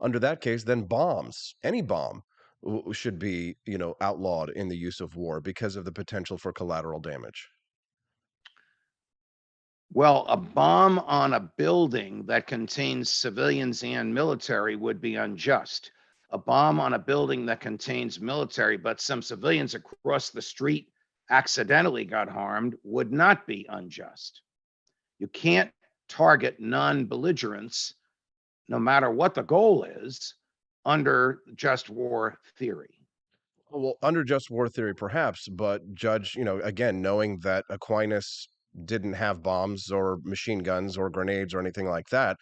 Under that case, then bombs, any bomb, should be, outlawed in the use of war because of the potential for collateral damage. Well, a bomb on a building that contains civilians and military would be unjust. A bomb on a building that contains military, but some civilians across the street accidentally got harmed would not be unjust. You can't target non-belligerents, no matter what the goal is, under just war theory. Well, under just war theory, perhaps, but Judge, again, knowing that Aquinas didn't have bombs or machine guns or grenades or anything like that,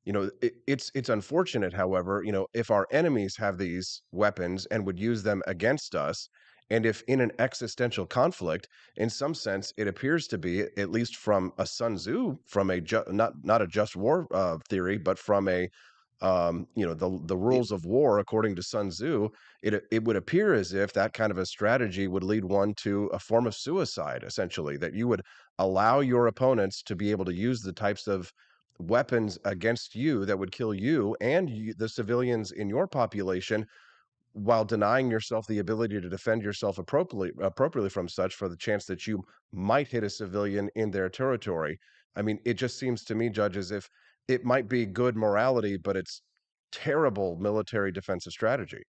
it's unfortunate, however, if our enemies have these weapons and would use them against us, And if in an existential conflict, in some sense, it appears to be, at least from a Sun Tzu, from a not a just war theory, but from a the rules of war according to Sun Tzu, it would appear as if that kind of a strategy would lead one to a form of suicide, essentially, that you would allow your opponents to be able to use the types of weapons against you that would kill you and the civilians in your population, while denying yourself the ability to defend yourself appropriately from such, for the chance that you might hit a civilian in their territory. I mean, it just seems to me, Judge, as if it might be good morality, but it's terrible military defensive strategy.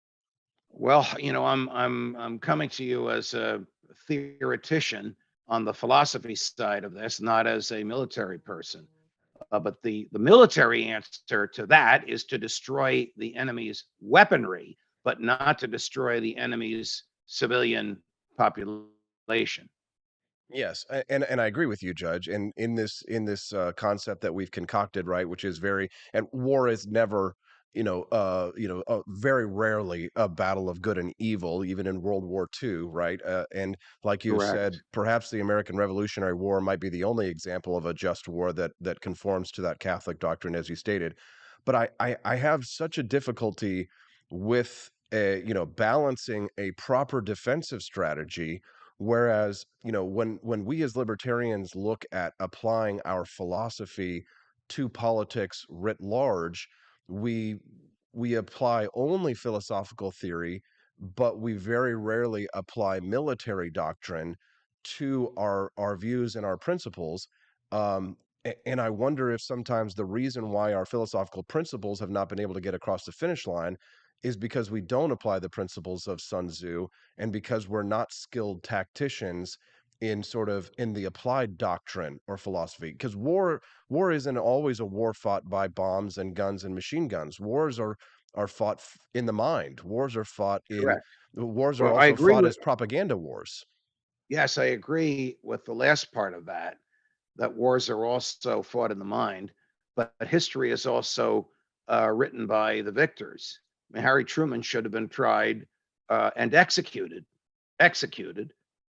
Well, I'm coming to you as a theoretician on the philosophy side of this, not as a military person. But the military answer to that is to destroy the enemy's weaponry, but not to destroy the enemy's civilian population. Yes, and I agree with you, Judge. And in this concept that we've concocted, right, which is very, and war is never, very rarely a battle of good and evil, even in World War II, right? And like you said, Correct. perhaps the American Revolutionary War might be the only example of a just war that conforms to that Catholic doctrine, as you stated. But I have such a difficulty with balancing a proper defensive strategy. Whereas, when we as libertarians look at applying our philosophy to politics writ large, we we apply only philosophical theory, but we very rarely apply military doctrine to our views and our principles. And I wonder if sometimes the reason why our philosophical principles have not been able to get across the finish line is because we don't apply the principles of Sun Tzu, and because we're not skilled tacticians in the applied doctrine or philosophy. Because war isn't always a war fought by bombs and guns and machine guns. Wars are fought in the mind. Correct. Wars are Well, I also agree fought with, as propaganda wars. yes, I agree with the last part of that, that wars are also fought in the mind, but history is also written by the victors. I mean, Harry Truman should have been tried and executed,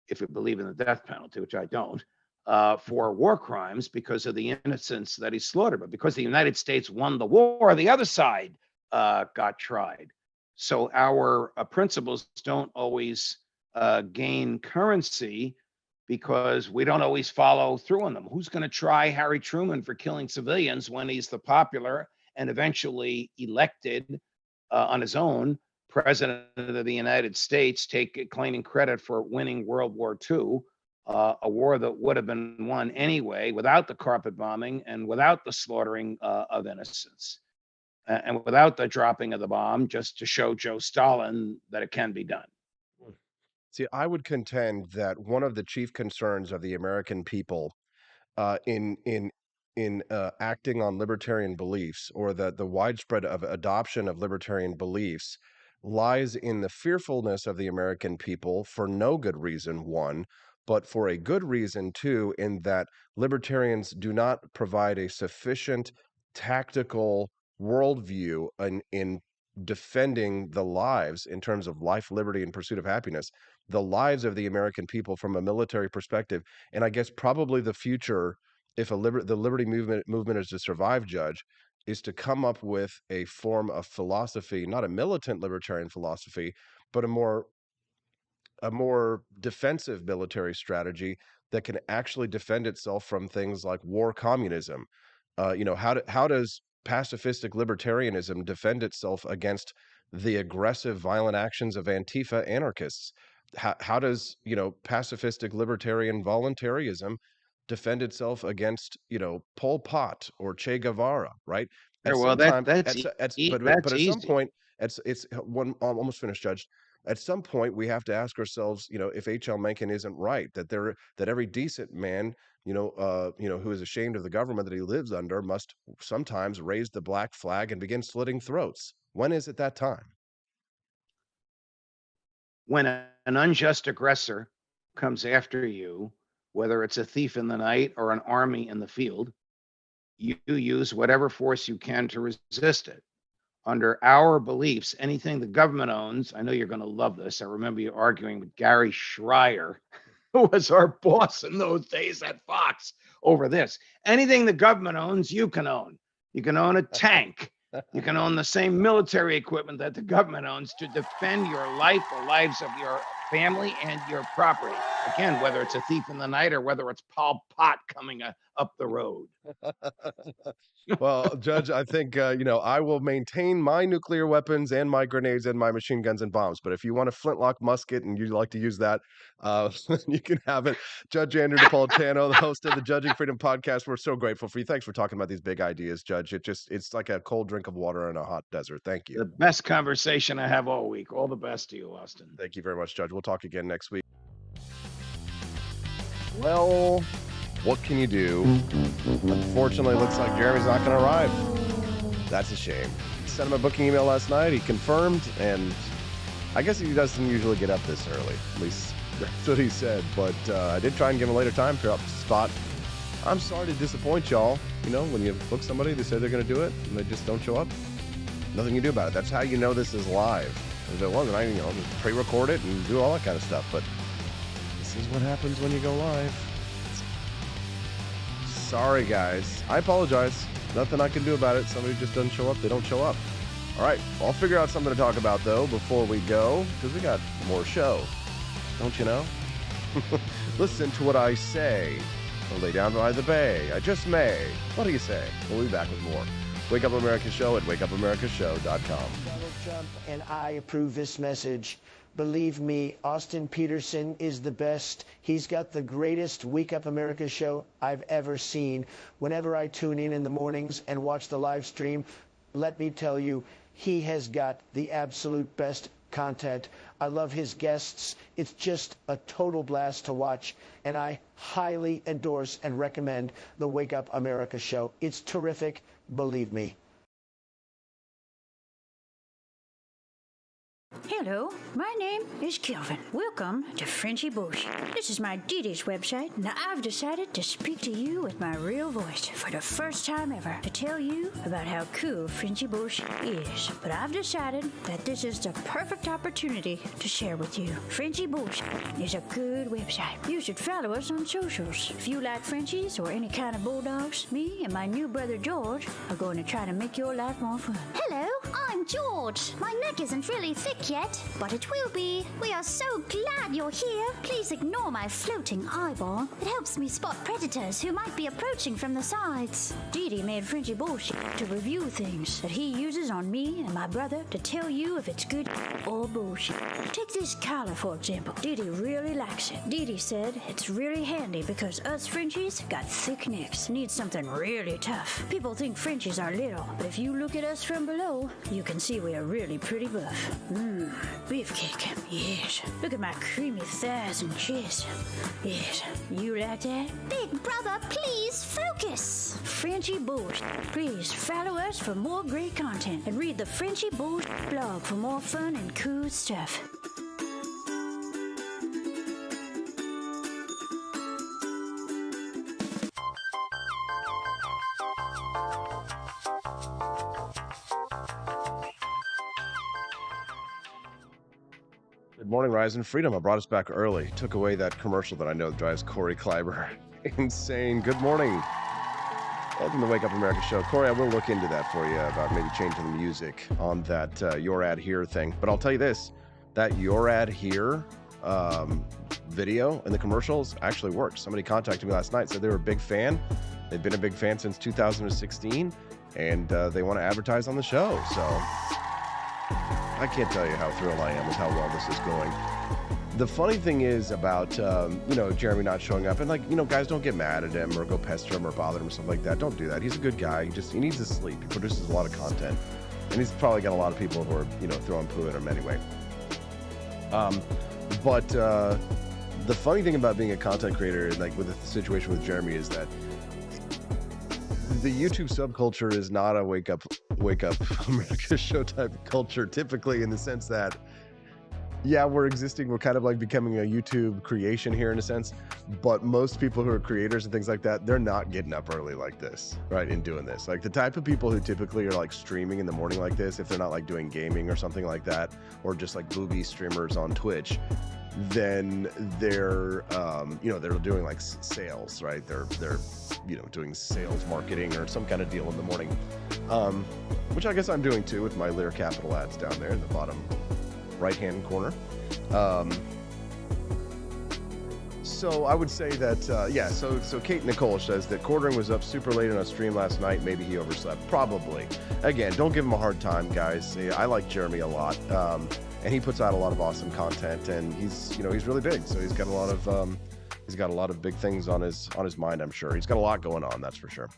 if you believe in the death penalty, which I don't, for war crimes because of the innocents that he slaughtered. But because the United States won the war, the other side got tried. So our principles don't always gain currency because we don't always follow through on them. Who's going to try Harry Truman for killing civilians when he's the popular and eventually elected on his own president of the United States, claiming credit for winning World War II, a war that would have been won anyway without the carpet bombing and without the slaughtering of innocents and without the dropping of the bomb, just to show Joe Stalin that it can be done. See, I would contend that one of the chief concerns of the American people in acting on libertarian beliefs, or the widespread of adoption of libertarian beliefs, lies in the fearfulness of the American people, for no good reason, one, but for a good reason, two, in that libertarians do not provide a sufficient tactical worldview in defending the lives, in terms of life, liberty, and pursuit of happiness, the lives of the American people from a military perspective. And I guess probably the future, if the liberty movement is to survive, Judge, is to come up with a form of philosophy, not a militant libertarian philosophy, but a more defensive military strategy that can actually defend itself from things like war communism. How does pacifistic libertarianism defend itself against the aggressive, violent actions of Antifa anarchists? How does pacifistic libertarian voluntarism defend itself against Pol Pot or Che Guevara? Right? At Yeah, well, some time, but that's at some easy. point, it's one almost finished, Judge. At some point, we have to ask ourselves, if H.L. Mencken isn't right, that every decent man, who is ashamed of the government that he lives under, must sometimes raise the black flag and begin slitting throats. When is it that time? When an unjust aggressor comes after you, whether it's a thief in the night or an army in the field, you use whatever force you can to resist it. under our beliefs, anything the government owns, I know you're going to love this. I remember you arguing with Gary Schreier, who was our boss in those days at Fox, over this. Anything the government owns, you can own. You can own a tank. You can own the same military equipment that the government owns to defend your life, the lives of your family, and your property. Again, whether it's a thief in the night or whether it's Pol Pot coming up the road. Well, Judge, I think, I will maintain my nuclear weapons and my grenades and my machine guns and bombs. But if you want a flintlock musket and you'd like to use that, you can have it. Judge Andrew Napolitano, the host of the Judging Freedom podcast. We're so grateful for you. Thanks for talking about these big ideas, Judge. It's like a cold drink of water in a hot desert. Thank you. The best conversation I have all week. All the best to you, Austin. Thank you very much, Judge. We'll talk again next week. Well, what can you do? Unfortunately, it looks like Jeremy's not going to arrive. That's a shame. Sent him a booking email last night. He confirmed, and I guess he doesn't usually get up this early. At least that's what he said. But I did try and give him a later time for up to spot. I'm sorry to disappoint y'all. When you book somebody, they say they're going to do it, and they just don't show up. Nothing you do about it. That's how you know this is live. If it wasn't, I pre-record it and do all that kind of stuff. But this is what happens when you go live. Sorry, guys. I apologize. Nothing I can do about it. Somebody just doesn't show up. They don't show up. All right. I'll figure out something to talk about, though, before we go, because we got more show. Don't you know? Listen to what I say. I'll lay down by the bay. I just may. What do you say? We'll be back with more. Wake Up America Show at wakeupAmericaShow.com. Donald Trump and I approve this message. Believe me, Austin Peterson is the best. He's got the greatest Wake Up America show I've ever seen. Whenever I tune in the mornings and watch the live stream, let me tell you, he has got the absolute best content. I love his guests. It's just a total blast to watch, and I highly endorse and recommend the Wake Up America show. It's terrific, believe me. Hello, my name is Kelvin. Welcome to Frenchie Bush. This is my Didi's website. Now I've decided to speak to you with my real voice for the first time ever to tell you about how cool Frenchie Bush is. But I've decided that this is the perfect opportunity to share with you. Frenchie Bush is a good website. You should follow us on socials. If you like Frenchies or any kind of bulldogs, me and my new brother George are going to try to make your life more fun. Hello, I'm George. My neck isn't really thick yet, but it will be. We are so glad you're here. Please ignore my floating eyeball. It helps me spot predators who might be approaching from the sides. Didi made Frenchie bullshit to review things that he uses on me and my brother to tell you if it's good or bullshit. Take this collar, for example. Didi really likes it. Didi said it's really handy because us Frenchies got thick necks. Need something really tough. People think Frenchies are little, but if you look at us from below, you can see we are really pretty buff. Beefcake, yes. Look at my creamy thighs and chest. Yes, you like that? Big brother, please focus. Frenchie Bush. Please follow us for more great content and read the Frenchie Bush blog for more fun and cool stuff. Good morning, Rise and Freedom. I brought us back early. Took away that commercial that I know drives Corey Kleiber insane. Good morning. Welcome to the Wake Up America show. Corey, I will look into that for you about maybe changing the music on that Your Ad Here thing. But I'll tell you this, that Your Ad Here video in the commercials actually worked. Somebody contacted me last night, said they were a big fan. They've been a big fan since 2016, and they want to advertise on the show. So I can't tell you how thrilled I am with how well this is going. The funny thing is about, Jeremy not showing up, and guys, don't get mad at him or go pester him or bother him or something like that. Don't do that. He's a good guy. He needs to sleep. He produces a lot of content, and he's probably got a lot of people who are, throwing poo at him anyway. But the funny thing about being a content creator, with the situation with Jeremy, is that the YouTube subculture is not a wake up America show type of culture, typically, in the sense that Yeah, we're kind of like becoming a YouTube creation here in a sense, but most people who are creators and things like that, they're not getting up early like this, right, and doing this. Like the type of people who typically are like streaming in the morning like this, if they're not like doing gaming or something like that, or just like booby streamers on Twitch, then they're they're doing like sales, right? They're doing sales marketing or some kind of deal in the morning, which I guess I'm doing too with my Lear Capital ads down there in the bottom right hand corner. So I would say that so Kate Nicole says that Quartering was up super late on a stream last night. Maybe he overslept. Probably. Again, don't give him a hard time, guys. I like Jeremy a lot, and he puts out a lot of awesome content, and he's really big, so he's got a lot of big things on his mind. I'm sure he's got a lot going on, that's for sure.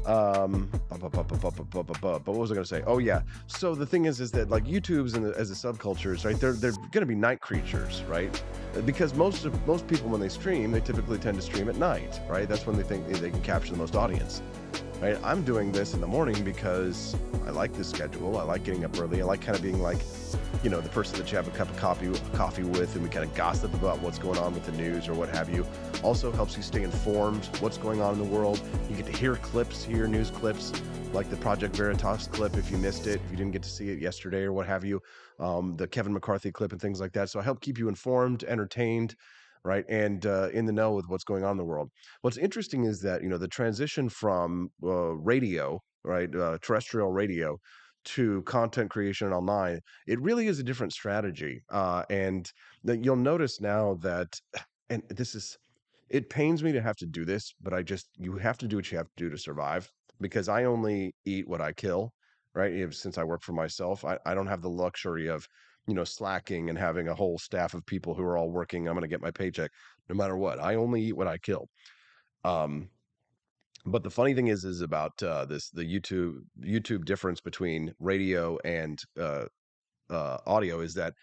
But what was I going to say? Oh yeah. So the thing is that like YouTube's as a subcultures, right? They're going to be night creatures, right? Because most people when they stream, they typically tend to stream at night, right? That's when they think they can capture the most audience, right? I'm doing this in the morning because I like this schedule. I like getting up early. I like kind of being like, the person that you have a cup of coffee with, and we kind of gossip about what's going on with the news or what have you. Also helps you stay informed what's going on in the world. You get to hear news clips, like the Project Veritas clip if you missed it, if you didn't get to see it yesterday or what have you, the Kevin McCarthy clip and things like that. So I help keep you informed, entertained, right, and in the know with what's going on in the world. What's interesting is that the transition from radio, right, terrestrial radio, to content creation online, it really is a different strategy. And that you'll notice now that, and it pains me to have to do this, but you have to do what you have to do to survive, because I only eat what I kill, right? Since I work for myself, I don't have the luxury of, slacking and having a whole staff of people who are all working. I'm going to get my paycheck no matter what. I only eat what I kill. But the funny thing is about the YouTube difference between radio and audio is that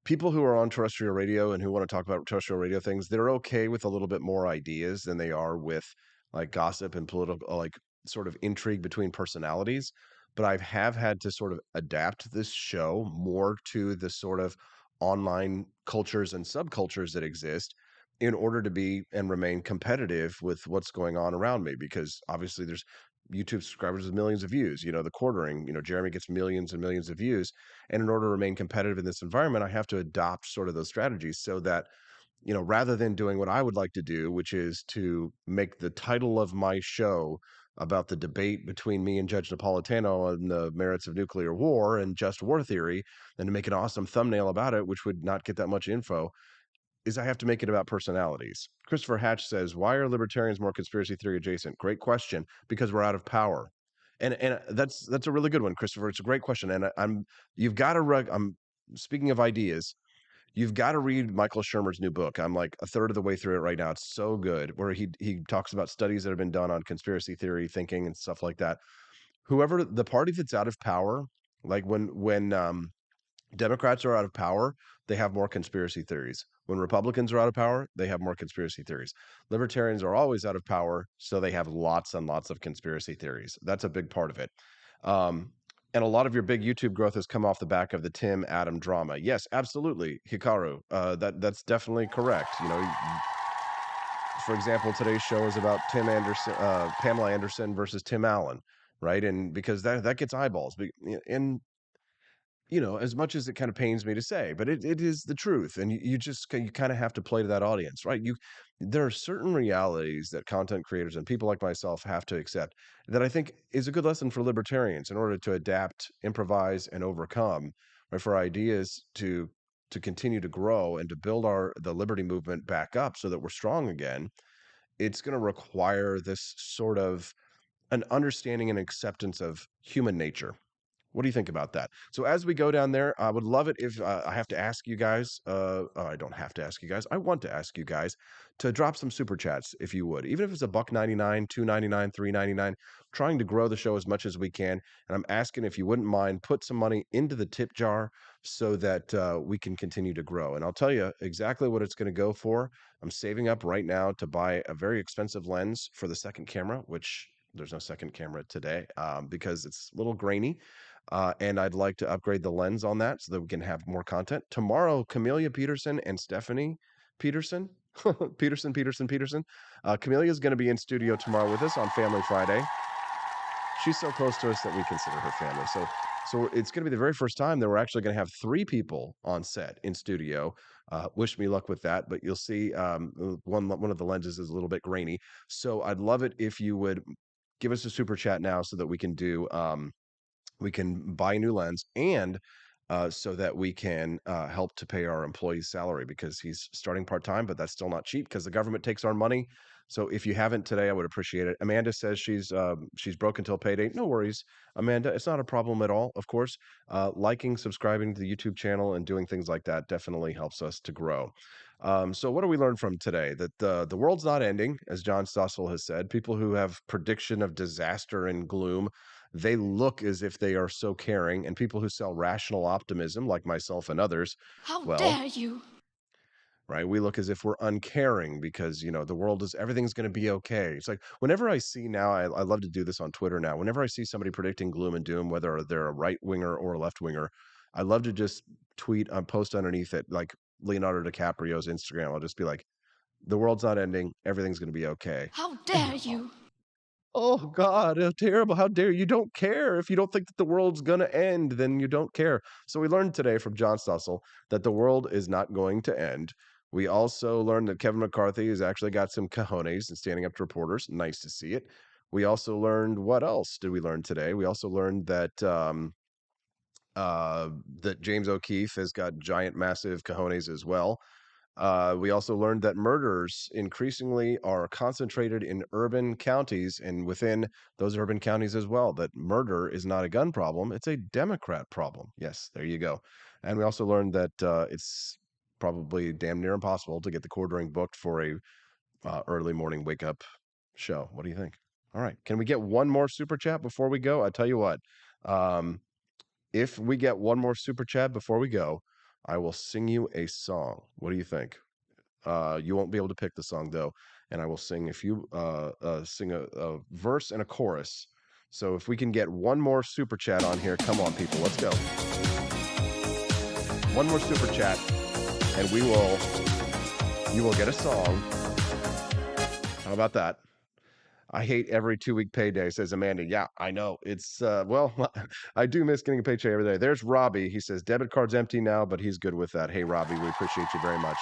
people who are on terrestrial radio and who want to talk about terrestrial radio things, they're okay with a little bit more ideas than they are with like gossip and political, like sort of intrigue between personalities. But I have had to sort of adapt this show more to the sort of online cultures and subcultures that exist in order to be and remain competitive with what's going on around me, because obviously there's YouTube subscribers with millions of views. The Quartering, Jeremy gets millions and millions of views. And in order to remain competitive in this environment, I have to adopt sort of those strategies so that, rather than doing what I would like to do, which is to make the title of my show about the debate between me and Judge Napolitano on the merits of nuclear war and just war theory, and to make an awesome thumbnail about it, which would not get that much info, is I have to make it about personalities. Christopher Hatch says, why are libertarians more conspiracy theory adjacent? Great question, because we're out of power. And that's a really good one, Christopher. It's a great question. And I'm speaking of ideas, you've got to read Michael Shermer's new book. I'm like a third of the way through it right now. It's so good, where he talks about studies that have been done on conspiracy theory thinking and stuff like that. Whoever the party that's out of power, like when Democrats are out of power, they have more conspiracy theories. When Republicans are out of power, they have more conspiracy theories. Libertarians are always out of power, so they have lots and lots of conspiracy theories. That's a big part of it. And a lot of your big YouTube growth has come off the back of the Tim Adam drama. Yes, absolutely, Hikaru. That's definitely correct. For example, today's show is about Pamela Anderson versus Tim Allen, right? And because that gets eyeballs. And as much as it kind of pains me to say, but it is the truth. And you kind of have to play to that audience, right? There are certain realities that content creators and people like myself have to accept that I think is a good lesson for libertarians in order to adapt, improvise, and overcome, right? For ideas to continue to grow and to build the liberty movement back up so that we're strong again. It's going to require this sort of an understanding and acceptance of human nature. What do you think about that? So as we go down there, I would love it if I have to ask you guys. I don't have to ask you guys. I want to ask you guys to drop some super chats if you would, even if it's $1.99, $2.99, $3.99. Trying to grow the show as much as we can, and I'm asking if you wouldn't mind put some money into the tip jar so that we can continue to grow. And I'll tell you exactly what it's going to go for. I'm saving up right now to buy a very expensive lens for the second camera, which there's no second camera today because it's a little grainy. And I'd like to upgrade the lens on that so that we can have more content. Tomorrow, Camelia Peterson and Stephanie Peterson, Peterson. Camelia is going to be in studio tomorrow with us on Family Friday. She's so close to us that we consider her family. So it's going to be the very first time that we're actually going to have 3 people on set in studio. Wish me luck with that, but you'll see one of the lenses is a little bit grainy. So I'd love it if you would give us a super chat now so that we can do we can buy a new lens and so that we can help to pay our employee's salary because he's starting part-time, but that's still not cheap because the government takes our money. So if you haven't today, I would appreciate it. Amanda says she's broke until payday. No worries, Amanda. It's not a problem at all. Of course, liking, subscribing to the YouTube channel and doing things like that definitely helps us to grow. So what do we learn from today? That the world's not ending, as John Stossel has said. People who have prediction of disaster and gloom, they look as if they are so caring, and people who sell rational optimism, like myself and others, How well, dare you? right? We look as if we're uncaring because, the world is, everything's going to be okay. It's like whenever I see now, I love to do this on Twitter now. Whenever I see somebody predicting gloom and doom, whether they're a right winger or a left winger, I love to just post underneath it, like Leonardo DiCaprio's Instagram. I'll just be like, the world's not ending. Everything's going to be okay. How dare you? Oh God, how terrible. How dare you don't care. If you don't think that the world's gonna end, then you don't care. So we learned today from John Stossel that the world is not going to end. We also learned that Kevin McCarthy has actually got some cojones and standing up to reporters. Nice to see it. We also learned, what else did we learn today? We also learned that that James O'Keefe has got giant, massive cojones as well. We also learned that murders increasingly are concentrated in urban counties and within those urban counties as well, that murder is not a gun problem, it's a Democrat problem. Yes, there you go. And we also learned that it's probably damn near impossible to get the quartering booked for a early morning wake up show. What do you think? All right. Can we get one more super chat before we go? I tell you what, if we get one more super chat before we go, I will sing you a song. What do you think? You won't be able to pick the song though, and I will sing sing a verse and a chorus. So if we can get one more super chat on here, come on, people, let's go. One more super chat, and you will get a song. How about that? I hate every 2-week payday, says Amanda. Yeah, I know. It's, well, I do miss getting a paycheck every day. There's Robbie. He says, debit card's empty now, but he's good with that. Hey, Robbie, we appreciate you very much.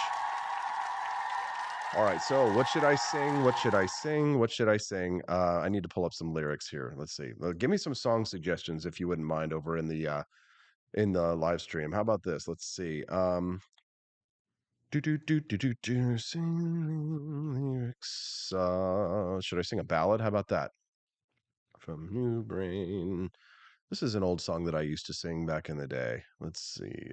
All right, so what should I sing? What should I sing? What should I sing? I need to pull up some lyrics here. Let's see. Give me some song suggestions if you wouldn't mind over in the live stream. How about this? Let's see. Sing lyrics. Should I sing a ballad? How about that? From New Brain. This is an old song that I used to sing back in the day. Let's see.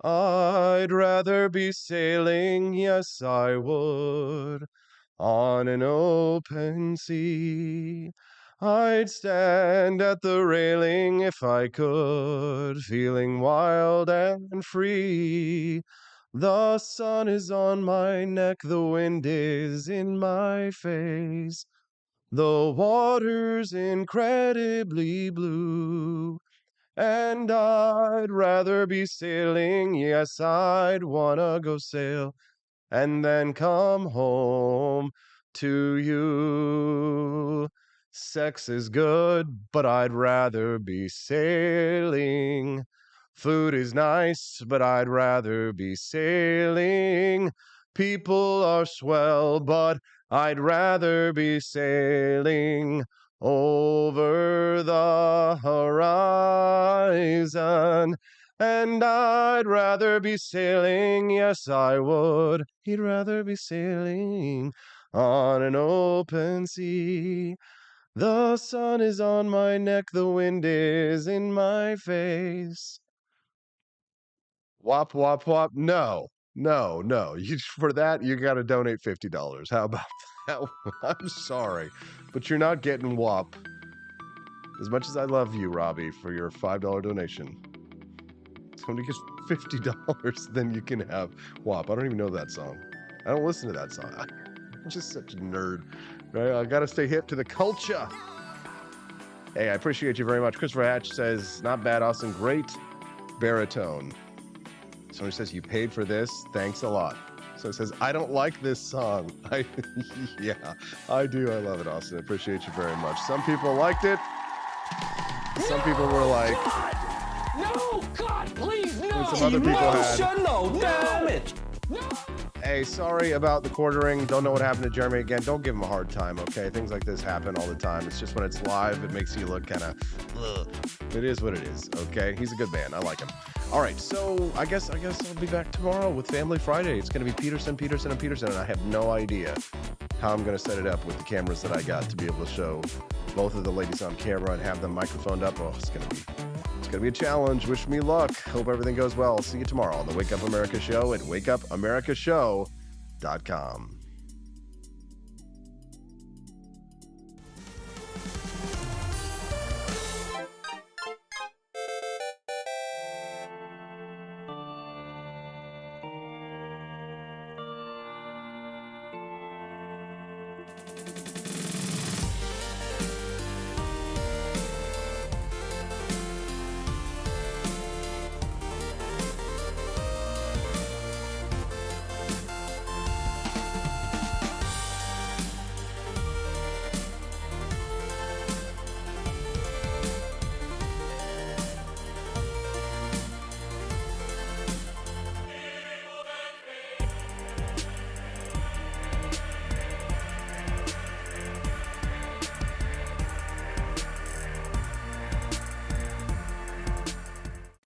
I'd rather be sailing, yes, I would, on an open sea. I'd stand at the railing if I could, feeling wild and free. The sun is on my neck, the wind is in my face. The water's incredibly blue. And I'd rather be sailing, yes, I'd wanna go sail and then come home to you. Sex is good, but I'd rather be sailing. Food is nice, but I'd rather be sailing. People are swell, but I'd rather be sailing over the horizon. And I'd rather be sailing, yes, I would. He'd rather be sailing on an open sea. The sun is on my neck, the wind is in my face. Wop, wop, wop. No. For that, you got to donate $50. How about that? I'm sorry, but you're not getting WAP. As much as I love you, Robbie, for your $5 donation. Somebody gets $50, then you can have WAP. I don't even know that song. I don't listen to that song. I'm just such a nerd. Right? I got to stay hip to the culture. Hey, I appreciate you very much. Christopher Hatch says, not bad, Austin. Great baritone. Someone says, you paid for this. Thanks a lot. So it says, I don't like this song. Yeah, I do. I love it, Austin. I appreciate you very much. Some people liked it. Some people were like, no, God, please, no. And some other people had, no, damn it. No. Hey, sorry about the quartering. Don't know what happened to Jeremy again. Don't give him a hard time, okay? Things like this happen all the time. It's just when it's live, it makes you look kind of, it is what it is, okay? He's a good man. I like him. All right, so I guess I'll be back tomorrow with Family Friday. It's going to be Peterson, and I have no idea how I'm going to set it up with the cameras that I got to be able to show both of the ladies on camera and have them microphoned up. Oh, it's going to be a challenge. Wish me luck. Hope everything goes well. I'll see you tomorrow on the Wake Up America Show at wakeupAmericaShow.com.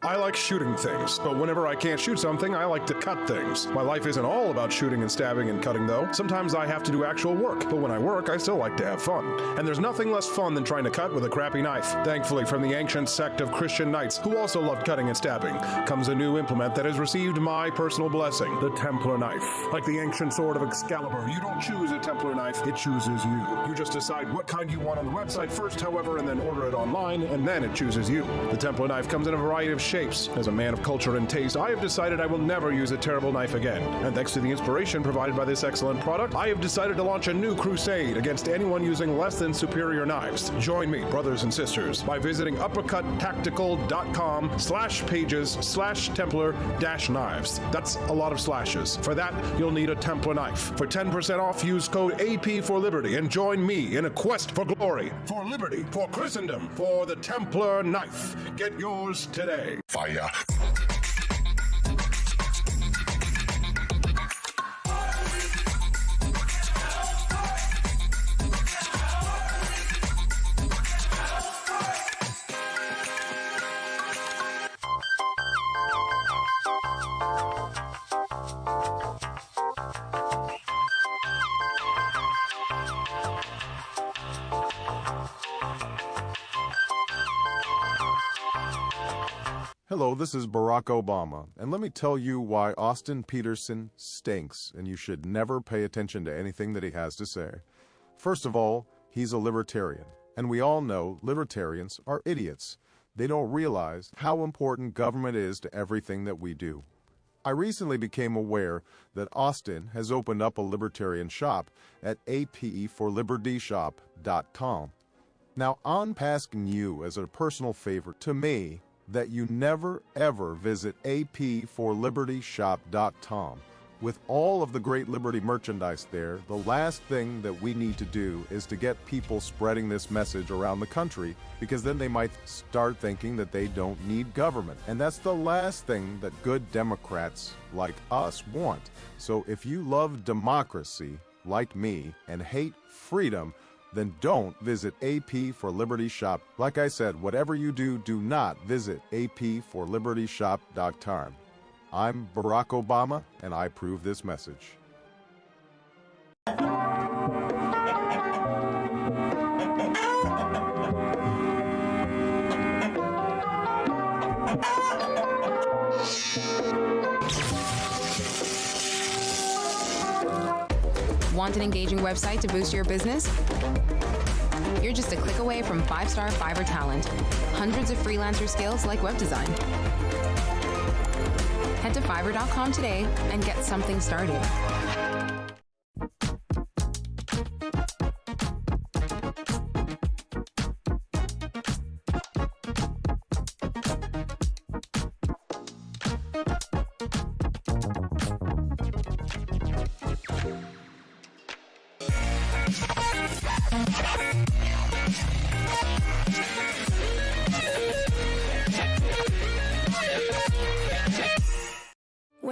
I like shooting things, but whenever I can't shoot something, I like to cut things. My life isn't all about shooting and stabbing and cutting, though. Sometimes I have to do actual work, but when I work, I still like to have fun. And there's nothing less fun than trying to cut with a crappy knife. Thankfully, from the ancient sect of Christian knights, who also loved cutting and stabbing, comes a new implement that has received my personal blessing, the Templar knife. Like the ancient sword of Excalibur, you don't choose a Templar knife, it chooses you. You just decide what kind you want on the website first, however, and then order it online, and then it chooses you. The Templar knife comes in a variety of shapes. As a man of culture and taste, I have decided I will never use a terrible knife again. And thanks to the inspiration provided by this excellent product, I have decided to launch a new crusade against anyone using less than superior knives. Join me, brothers and sisters, by visiting uppercuttactical.com/pages/Templar-knives. That's a lot of slashes. For that, you'll need a Templar knife. For 10% off, use code AP for Liberty and join me in a quest for glory, for liberty, for Christendom, for the Templar knife. Get yours today. Fire. Hello, this is Barack Obama, and let me tell you why Austin Peterson stinks, and you should never pay attention to anything that he has to say. First of all, he's a libertarian, and we all know libertarians are idiots. They don't realize how important government is to everything that we do. I recently became aware that Austin has opened up a libertarian shop at apeforlibertyshop.com. Now, I'm asking you as a personal favor to me that you never ever visit apeforlibertyshop.com. With all of the great Liberty merchandise there, the last thing that we need to do is to get people spreading this message around the country, because then they might start thinking that they don't need government. And that's the last thing that good Democrats like us want. So if you love democracy, like me, and hate freedom, then don't visit AP for Liberty Shop. Like I said, whatever you do, do not visit aporlibertyshop.com. I'm Barack Obama, and I approve this message. Want an engaging website to boost your business? You're just a click away from 5-star Fiverr talent. Hundreds of freelancer skills like web design. Head to Fiverr.com today and get something started.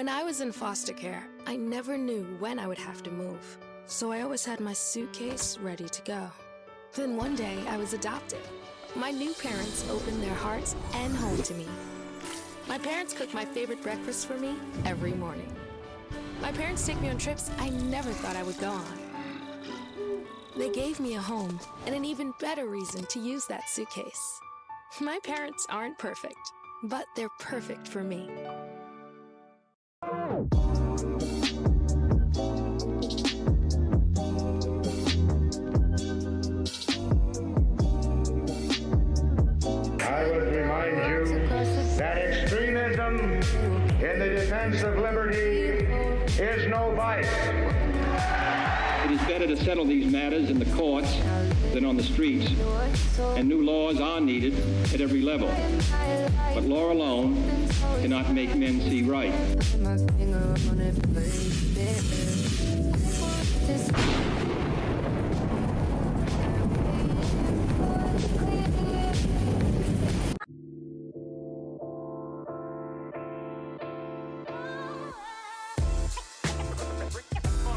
When I was in foster care, I never knew when I would have to move, so I always had my suitcase ready to go. Then one day, I was adopted. My new parents opened their hearts and home to me. My parents cook my favorite breakfast for me every morning. My parents take me on trips I never thought I would go on. They gave me a home and an even better reason to use that suitcase. My parents aren't perfect, but they're perfect for me. I would remind you that extremism in the defense of liberty is no vice. It is better to settle these matters in the courts than on the streets, and new laws are needed at every level. But law alone cannot make men see right.